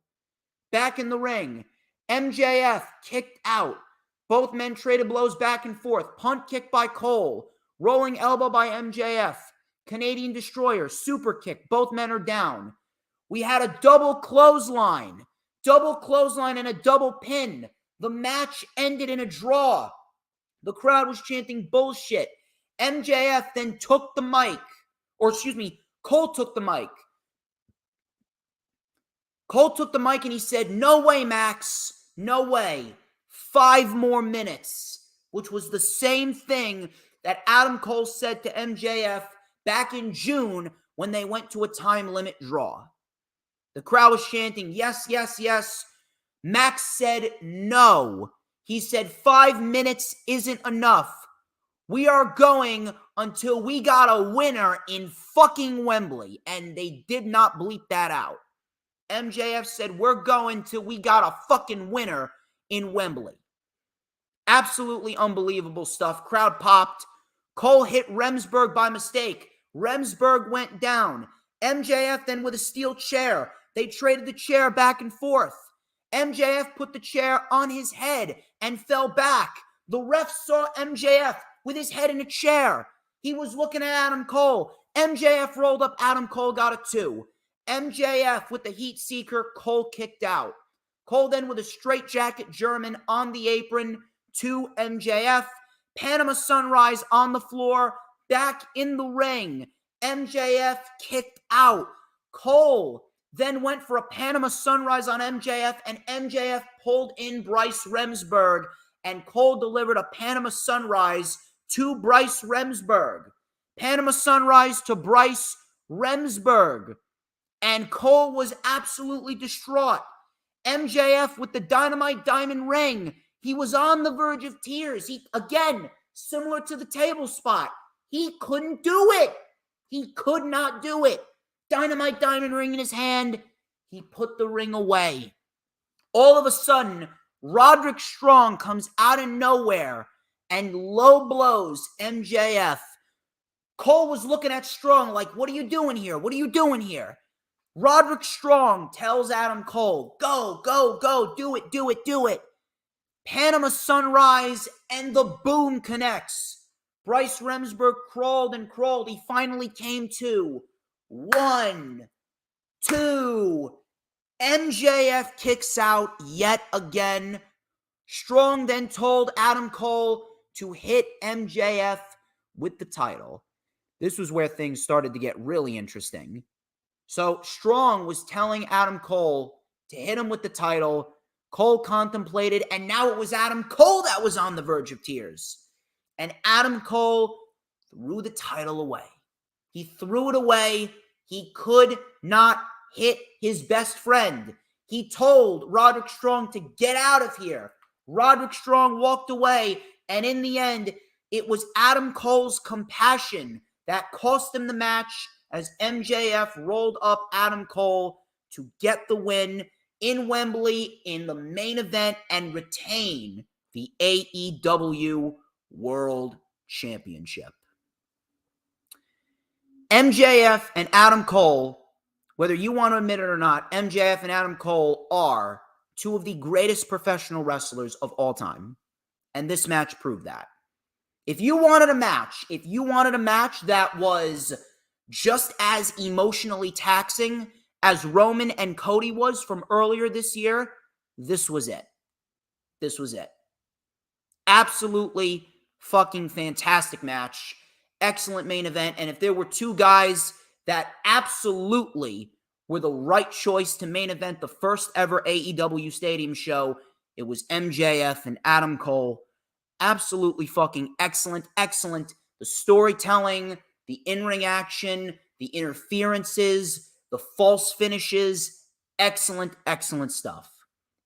[SPEAKER 1] Back in the ring, MJF kicked out. Both men traded blows back and forth. Punt kick by Cole. Rolling elbow by MJF. Canadian Destroyer. Super kick. Both men are down. We had a double clothesline. Double clothesline and a double pin. The match ended in a draw. The crowd was chanting bullshit. MJF then took the mic. Cole took the mic. Cole took the mic and he said, "No way, Max. No way. 5 more minutes," which was the same thing that Adam Cole said to MJF back in June when they went to a time limit draw. The crowd was chanting, "Yes, yes, yes." Max said no. He said 5 minutes isn't enough. We are going until we got a winner in fucking Wembley. And they did not bleep that out. MJF said, "We're going till we got a fucking winner in Wembley." Absolutely unbelievable stuff. Crowd popped. Cole hit Remsburg by mistake. Remsburg went down. MJF then with a steel chair. They traded the chair back and forth. MJF put the chair on his head and fell back. The ref saw MJF with his head in a chair. He was looking at Adam Cole. MJF rolled up. Adam Cole got a 2. MJF with the heat seeker. Cole kicked out. Cole then with a straitjacket German on the apron to MJF. Panama Sunrise on the floor. Back in the ring. MJF kicked out. Cole then went for a Panama Sunrise on MJF, and MJF pulled in Bryce Remsburg, and Cole delivered a Panama Sunrise to Bryce Remsburg. Panama Sunrise to Bryce Remsburg. And Cole was absolutely distraught. MJF with the Dynamite Diamond ring. He was on the verge of tears. Again, similar to the table spot. He couldn't do it. He could not do it. Dynamite Diamond ring in his hand. He put the ring away. All of a sudden, Roderick Strong comes out of nowhere and low blows MJF. Cole was looking at Strong like, "What are you doing here? What are you doing here?" Roderick Strong tells Adam Cole, "Go, go, go, do it, do it, do it." Panama Sunrise, and the boom connects. Bryce Remsburg crawled and crawled. He finally came to. 1, 2. MJF kicks out yet again. Strong then told Adam Cole to hit MJF with the title. This was where things started to get really interesting. So Strong was telling Adam Cole to hit him with the title. Cole contemplated, and now it was Adam Cole that was on the verge of tears. And Adam Cole threw the title away. He threw it away. He could not hit his best friend. He told Roderick Strong to get out of here. Roderick Strong walked away, and in the end, it was Adam Cole's compassion that cost him the match as MJF rolled up Adam Cole to get the win. in Wembley in the main event and retain the AEW World Championship. MJF and Adam Cole, whether you want to admit it or not, MJF and Adam Cole are two of the greatest professional wrestlers of all time. And this match proved that. If you wanted a match that was just as emotionally taxing as Roman and Cody was from earlier this year, this was it. This was it. Absolutely fucking fantastic match. Excellent main event. And if there were two guys that absolutely were the right choice to main event the first ever AEW Stadium show, it was MJF and Adam Cole. Absolutely fucking excellent. Excellent. The storytelling, the in-ring action, the interferences, the false finishes. Excellent, excellent stuff.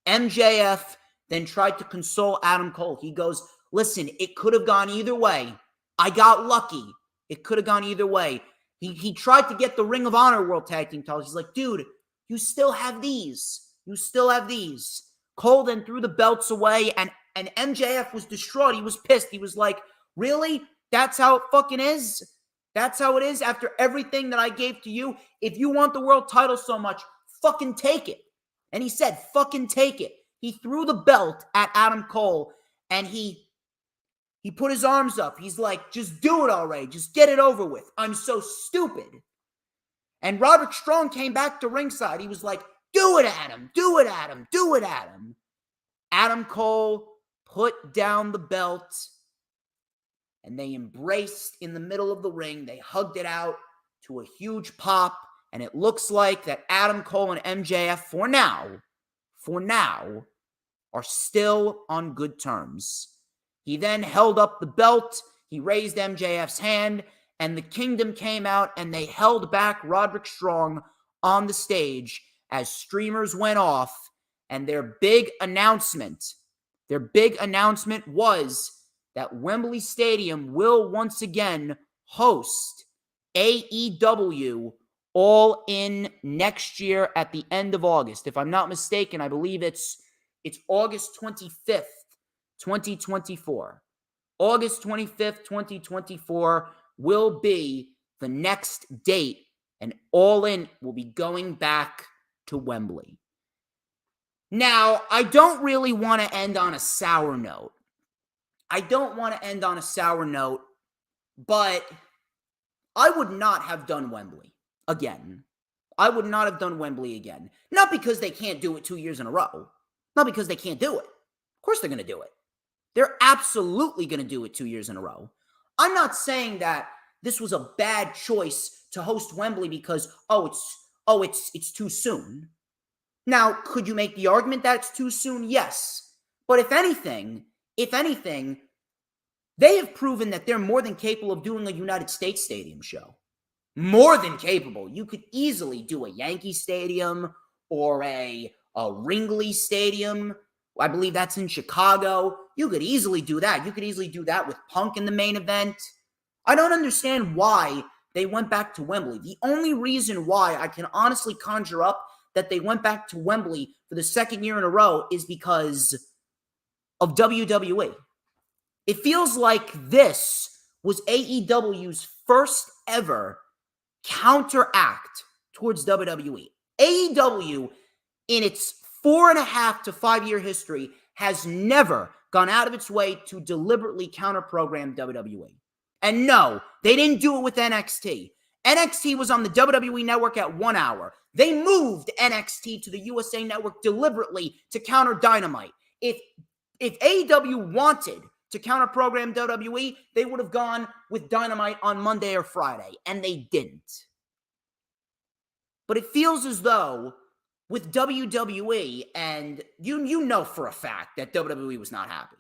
[SPEAKER 1] MJF then tried to console Adam Cole. He goes, listen, it could have gone either way. I got lucky. It could have gone either way. He tried to get the Ring of Honor World Tag Team titles. He's like, dude, you still have these. You still have these. Cole then threw the belts away, and MJF was distraught. He was pissed. He was like, really? That's how it fucking is? That's how it is after everything that I gave to you? If you want the world title so much, fucking take it. And he said, fucking take it. He threw the belt at Adam Cole, and he put his arms up. He's like, just do it already. Just get it over with. I'm so stupid. And Roderick Strong came back to ringside. He was like, do it, Adam. Do it, Adam. Do it, Adam. Adam Cole put down the belt, and they embraced in the middle of the ring. They hugged it out to a huge pop, and it looks like that Adam Cole and MJF, for now, are still on good terms. He then held up the belt, he raised MJF's hand, and the Kingdom came out, and they held back Roderick Strong on the stage as streamers went off, and their big announcement was that Wembley Stadium will once again host AEW All In next year at the end of August. If I'm not mistaken, I believe it's August 25th, 2024. August 25th, 2024 will be the next date, and All In will be going back to Wembley. Now, I don't really want to end on a sour note. But I would not have done Wembley again. Not because they can't do it 2 years in a row. Not because they can't do it. Of course they're going to do it. They're absolutely going to do it 2 years in a row. I'm not saying that this was a bad choice to host Wembley because, it's too soon. Now, could you make the argument that it's too soon? Yes. But if anything, they have proven that they're more than capable of doing a United States Stadium show. More than capable. You could easily do a Yankee Stadium or a Wrigley Stadium. I believe that's in Chicago. You could easily do that. You could easily do that with Punk in the main event. I don't understand why they went back to Wembley. The only reason why I can honestly conjure up that they went back to Wembley for the second year in a row is because of WWE. It feels like this was AEW's first ever counteract towards WWE. AEW, in its 4.5 to 5 year history, has never gone out of its way to deliberately counter-program WWE. And no, they didn't do it with NXT. NXT was on the WWE Network at 1 hour. They moved NXT to the USA Network deliberately to counter Dynamite. If AEW wanted to counter-program WWE, they would have gone with Dynamite on Monday or Friday, and they didn't. But it feels as though with WWE, and you know for a fact that WWE was not happy.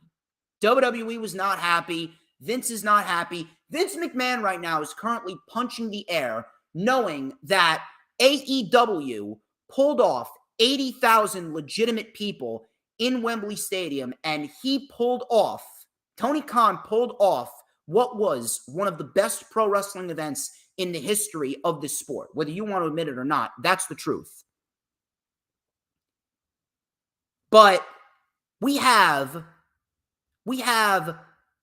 [SPEAKER 1] WWE was not happy. Vince is not happy. Vince McMahon right now is currently punching the air, knowing that AEW pulled off 80,000 legitimate people in Wembley Stadium, and Tony Khan pulled off what was one of the best pro wrestling events in the history of this sport. Whether you want to admit it or not, that's the truth. But we have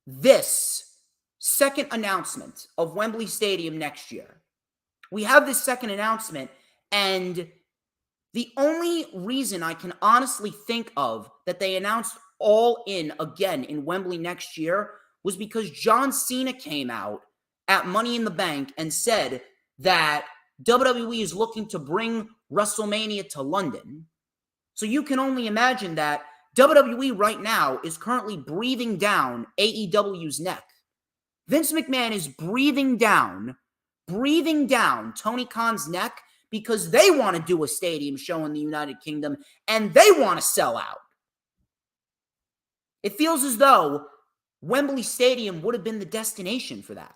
[SPEAKER 1] this second announcement of Wembley Stadium next year. We have this second announcement, and the only reason I can honestly think of that they announced All In again in Wembley next year was because John Cena came out at Money in the Bank and said that WWE is looking to bring WrestleMania to London. So you can only imagine that WWE right now is currently breathing down AEW's neck. Vince McMahon is breathing down Tony Khan's neck because they want to do a stadium show in the United Kingdom and they want to sell out. It feels as though Wembley Stadium would have been the destination for that.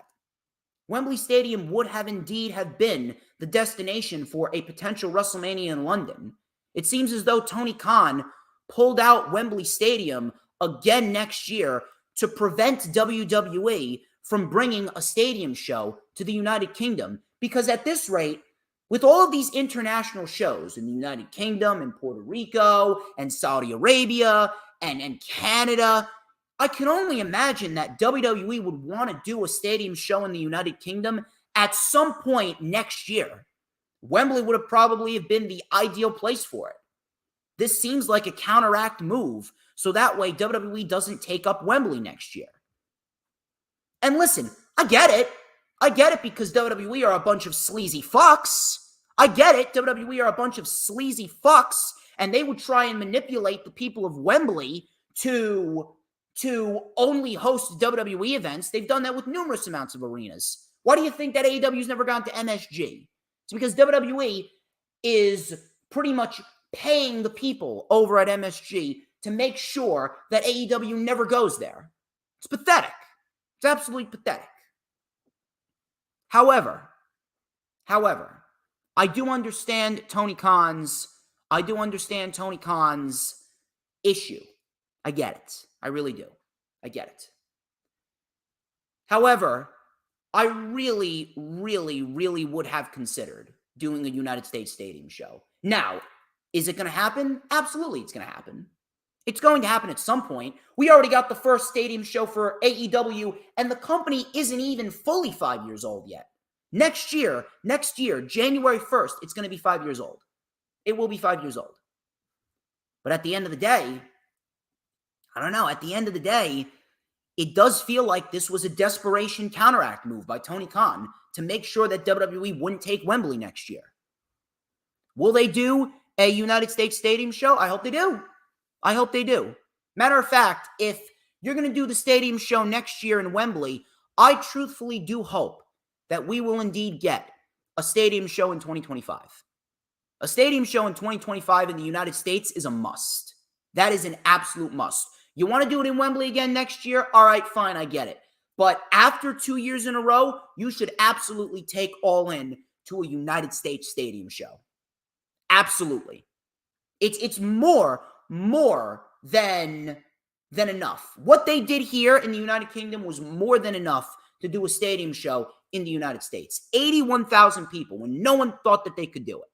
[SPEAKER 1] Wembley Stadium would have indeed have been the destination for a potential WrestleMania in London. It seems as though Tony Khan pulled out Wembley Stadium again next year to prevent WWE from bringing a stadium show to the United Kingdom. Because at this rate, with all of these international shows in the United Kingdom and Puerto Rico and Saudi Arabia and Canada, I can only imagine that WWE would want to do a stadium show in the United Kingdom at some point next year. Wembley would have probably have been the ideal place for it. This seems like a counteract move, so that way WWE doesn't take up Wembley next year. And listen, I get it. I get it because WWE are a bunch of sleazy fucks. I get it. WWE are a bunch of sleazy fucks, and they would try and manipulate the people of Wembley to only host WWE events. They've done that with numerous amounts of arenas. Why do you think that AEW's never gone to MSG? It's because WWE is pretty much paying the people over at MSG to make sure that AEW never goes there. It's pathetic. It's absolutely pathetic. However, I do understand Tony Khan's issue. I get it. I really do. I get it. However, I really, really, really would have considered doing a United States Stadium show. Now, is it going to happen? Absolutely, it's going to happen. It's going to happen at some point. We already got the first stadium show for AEW, and the company isn't even fully 5 years old yet. Next year, January 1st, it's going to be 5 years old. It will be 5 years old. But at the end of the day, I don't know. At the end of the day, it does feel like this was a desperation counteract move by Tony Khan to make sure that WWE wouldn't take Wembley next year. Will they do a United States Stadium show? I hope they do. I hope they do. Matter of fact, if you're going to do the stadium show next year in Wembley, I truthfully do hope that we will indeed get a stadium show in 2025. A stadium show in 2025 in the United States is a must. That is an absolute must. You want to do it in Wembley again next year? All right, fine, I get it. But after 2 years in a row, you should absolutely take All In to a United States Stadium show. Absolutely. It's more than enough. What they did here in the United Kingdom was more than enough to do a stadium show in the United States. 81,000 people when no one thought that they could do it.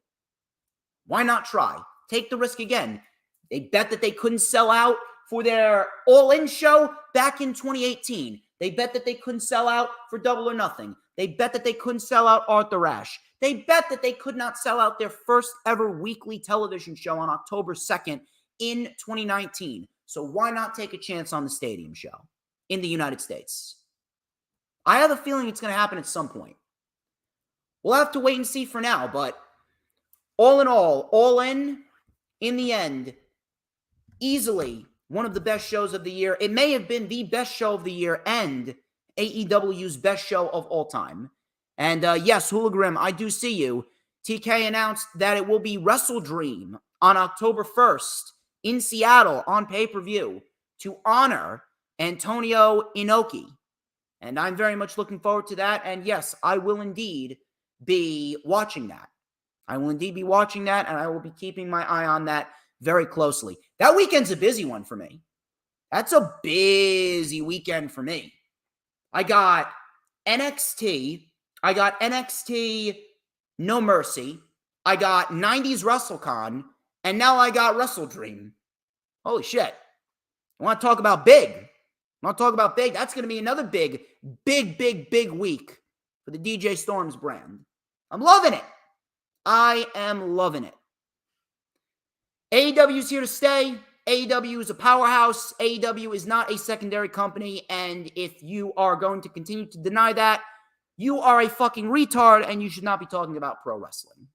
[SPEAKER 1] Why not try? Take the risk again. They bet that they couldn't sell out for their All In show back in 2018. They bet that they couldn't sell out for Double or Nothing. They bet that they couldn't sell out Arthur Ashe. They bet that they could not sell out their first ever weekly television show on October 2nd in 2019. So why not take a chance on the stadium show in the United States? I have a feeling it's going to happen at some point. We'll have to wait and see for now, but all in All In the end, easily one of the best shows of the year. It may have been the best show of the year and AEW's best show of all time. And yes, Hooligram, I do see you. TK announced that it will be Wrestle Dream on October 1st in Seattle on pay-per-view to honor Antonio Inoki. And I'm very much looking forward to that. And yes, I will indeed be watching that. I will indeed be watching that, and I will be keeping my eye on that very closely. That weekend's a busy one for me. That's a busy weekend for me. I got NXT. I got NXT No Mercy. I got 90s WrestleCon. And now I got Wrestle Dream. Holy shit. I want to talk about big. That's going to be another big week for the DJ Storms brand. I'm loving it. I am loving it. AEW is here to stay. AEW is a powerhouse. AEW is not a secondary company. And if you are going to continue to deny that, you are a fucking retard and you should not be talking about pro wrestling.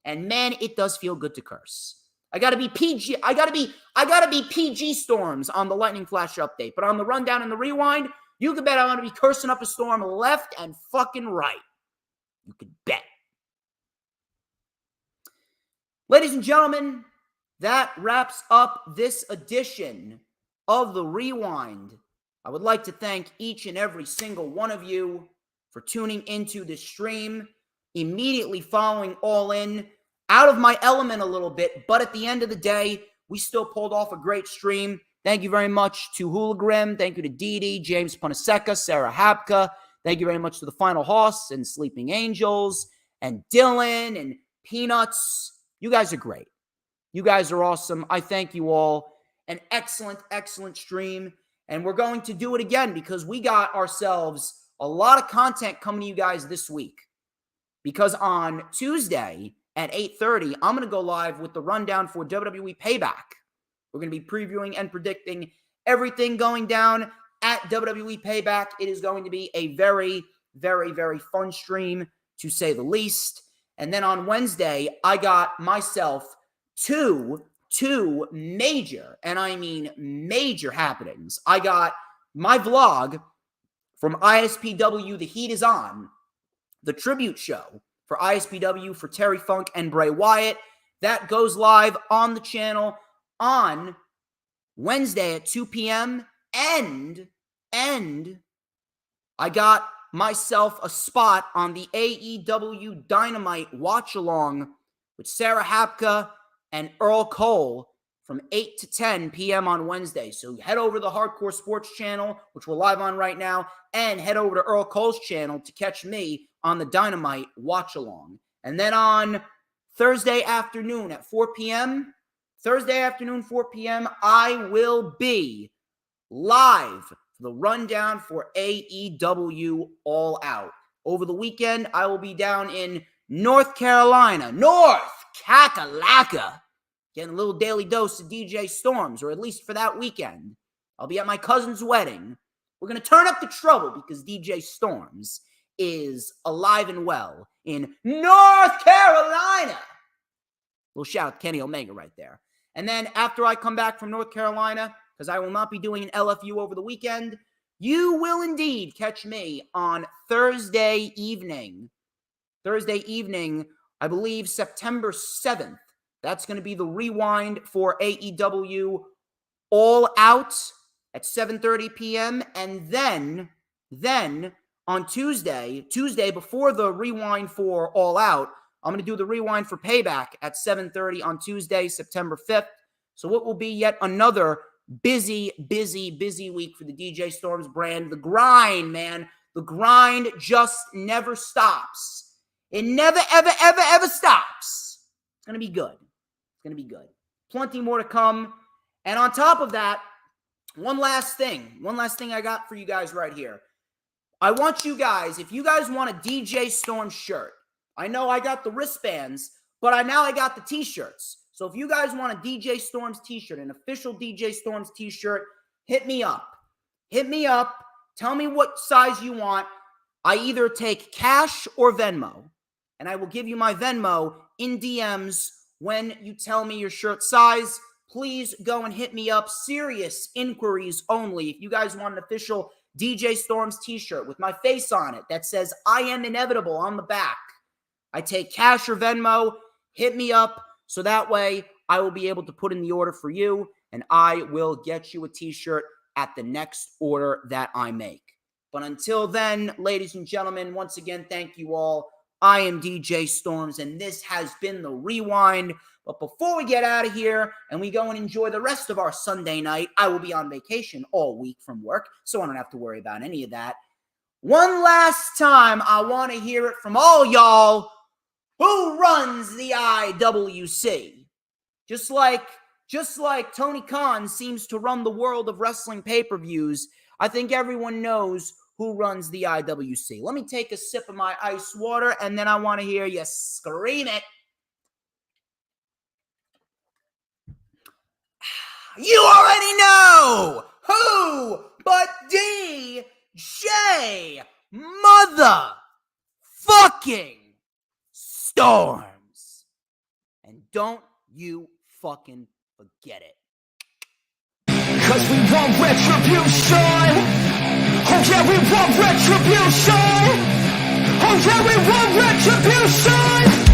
[SPEAKER 1] And man, it does feel good to curse. I gotta be PG. I gotta be PG Storms on the Lightning Flash update. But on the rundown and the rewind, you can bet I'm gonna be cursing up a storm left and fucking right. You can bet. Ladies and gentlemen, that wraps up this edition of the Rewind. I would like to thank each and every single one of you for tuning into this stream, immediately following All In. Out of my element a little bit, but at the end of the day, we still pulled off a great stream. Thank you very much to Hooligram. Thank you to Didi, James Punaseca, Sarah Hapka. Thank you very much to the Final Hoss and Sleeping Angels and Dylan and Peanuts. You guys are great. You guys are awesome. I thank you all. An excellent stream. And we're going to do it again because we got ourselves a lot of content coming to you guys this week. Because on Tuesday at 8:30, I'm going to go live with the rundown for WWE Payback. We're going to be previewing and predicting everything going down at WWE Payback. It is going to be a very fun stream, to say the least. And then on Wednesday, I got myself two major, and I mean major happenings. I got my vlog from ISPW, The Heat Is On, the tribute show for ISPW for Terry Funk and Bray Wyatt. That goes live on the channel on Wednesday at 2 p.m. And I got myself a spot on the AEW Dynamite watch-along with Sarah Hapka and Earl Cole from 8 to 10 p.m. on Wednesday. So head over to the Hardcore Sports channel, which we're live on right now, and head over to Earl Cole's channel to catch me on the Dynamite watch-along. And then on Thursday afternoon at 4 p.m., I will be live for the rundown for AEW All Out. Over the weekend, I will be down in North Carolina, North Kakalaka, getting a little daily dose of DJ Storms, or at least for that weekend. I'll be at my cousin's wedding. We're going to turn up the trouble because DJ Storms is alive and well in North Carolina. Little shout out to Kenny Omega right there. And then after I come back from North Carolina, because I will not be doing an LFU over the weekend, you will indeed catch me on Thursday evening, I believe September 7th. That's going to be the rewind for AEW All Out at 7:30 p.m. And then on Tuesday before the rewind for All Out, I'm going to do the rewind for Payback at 7:30 on Tuesday, September 5th. So it will be yet another busy week for the DJ Storms brand. The grind, man. The grind just never stops. It never, ever stops. It's going to be good. Plenty more to come. And on top of that, one last thing I got for you guys right here. I want you guys, if you guys want a DJ Storm shirt, I know I got the wristbands, but I got the t-shirts. So if you guys want a DJ Storms t-shirt, an official DJ Storms t-shirt, hit me up. Tell me what size you want. I either take cash or Venmo, and I will give you my Venmo in DMs when you tell me your shirt size. Please go and hit me up. Serious inquiries only. If you guys want an official DJ Storms t-shirt with my face on it that says I am inevitable on the back, I take cash or Venmo. Hit me up so that way I will be able to put in the order for you, and I will get you a t-shirt at the next order that I make. But until then, ladies and gentlemen, once again, thank you all. I am DJ Storms, and this has been the Rewind. But before we get out of here and we go and enjoy the rest of our Sunday night, I will be on vacation all week from work, so I don't have to worry about any of that. One last time, I want to hear it from all y'all. Who runs the IWC? Just like Just like Tony Khan seems to run the world of wrestling pay-per-views, I think everyone knows who runs the IWC. Let me take a sip of my ice water, and then I want to hear you scream it. You already know who but DJ motherfucking Storms. And don't you fucking forget it.
[SPEAKER 2] Cause we want retribution. Oh yeah, we want retribution. Oh yeah, we want retribution.